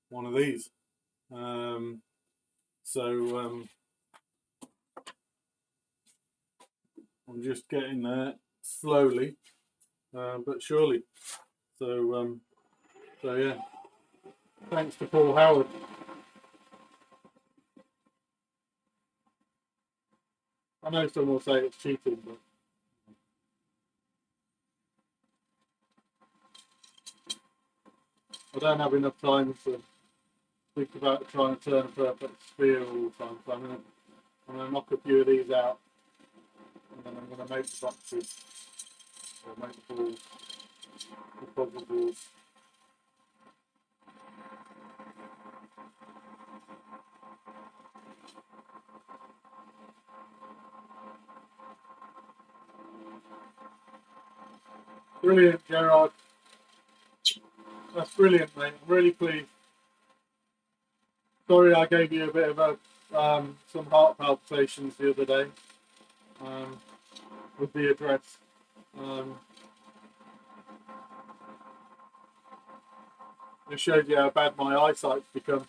one of these. So I'm just getting there slowly, but surely. So yeah, thanks to Paul Howard. I know some will say it's cheating, but I don't have enough time to think about trying to turn a perfect sphere all the time. So I'm gonna knock a few of these out, and then I'm gonna make the boxes or make the balls, the puzzle balls. Brilliant, Gerard. That's brilliant, mate. I'm really pleased. Sorry, I gave you a bit of a some heart palpitations the other day with the address. It showed you how bad my eyesight's become.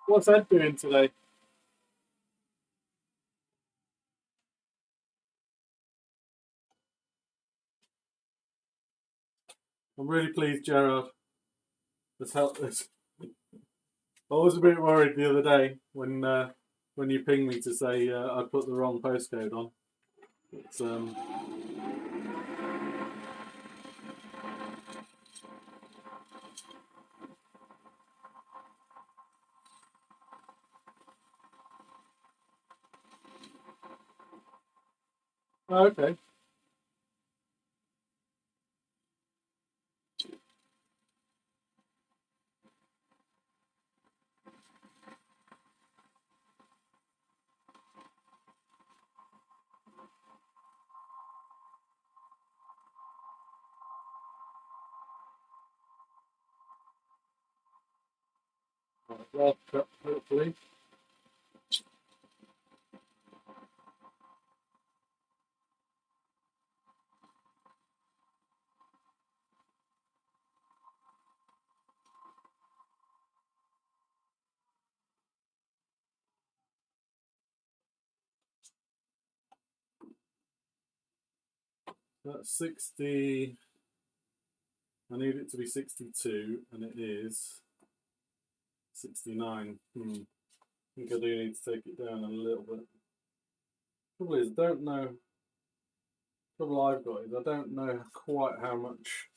What's Ed doing today? I'm really pleased, Gerard. That's helped us. I was a bit worried the other day when you pinged me to say I put the wrong postcode on. It's oh, okay. Right, last cut, hopefully. That's 60. I need it to be 62, and it is 69. I think I do need to take it down a little bit. Trouble is, I don't know. Trouble I've got is I don't know quite how much.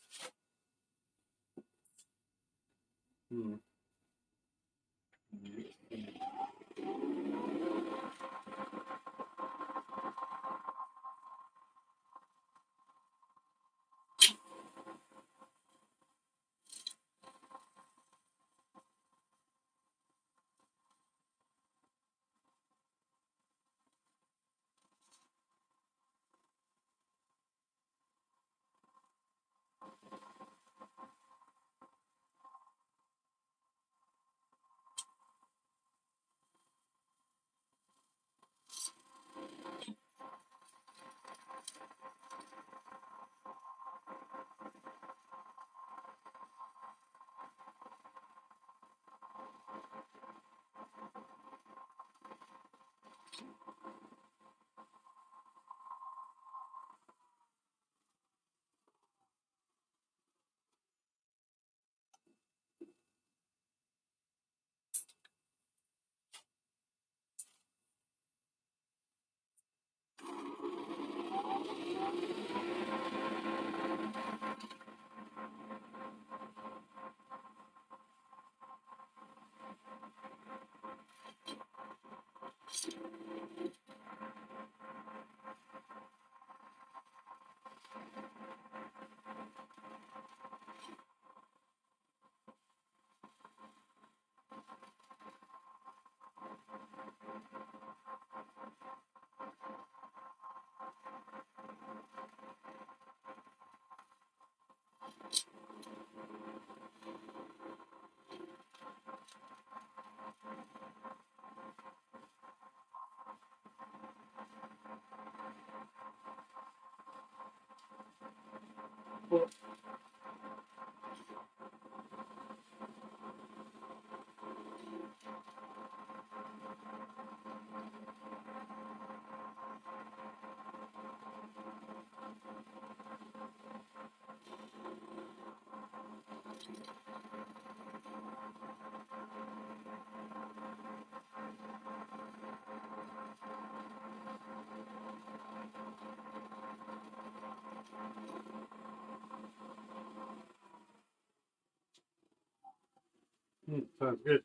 Sounds good.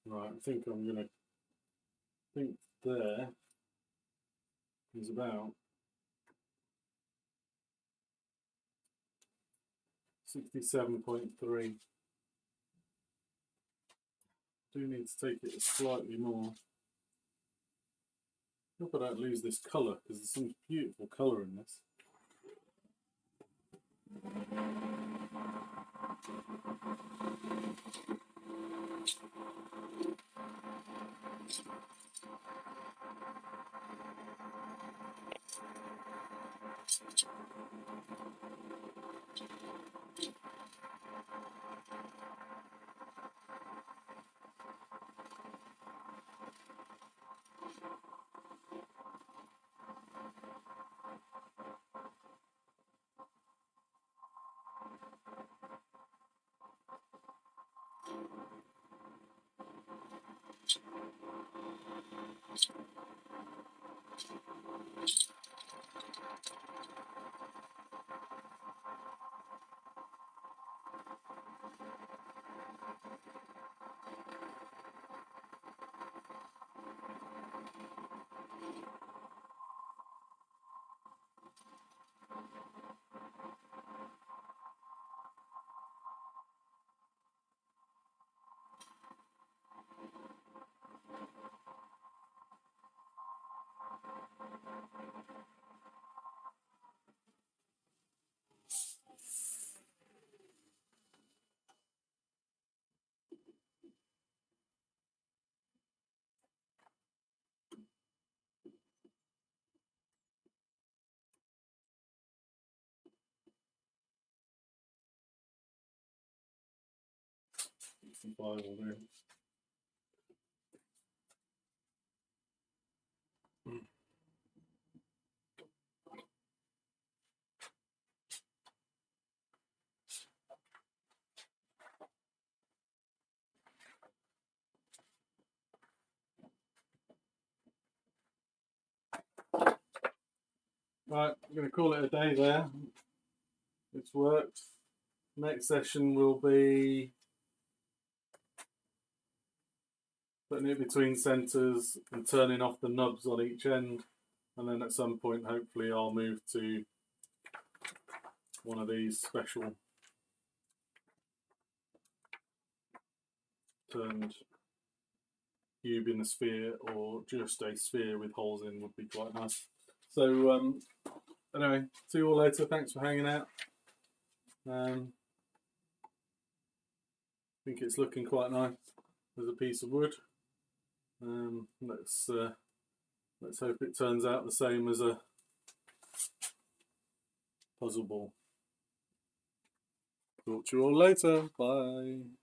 Right, I think I'm gonna think there is about 67.3. Do need to take it slightly more. Hope I don't lose this colour because there's some beautiful colour in this. Some Bible there. Right, I'm going to call it a day there. It's worked. Next session will be putting it between centres and turning off the nubs on each end, and then at some point hopefully I'll move to one of these special turned cube in a sphere, or just a sphere with holes in would be quite nice. So anyway, see you all later. Thanks for hanging out. I think it's looking quite nice as a piece of wood. Let's hope it turns out the same as a puzzle ball. Talk to you all later. Bye.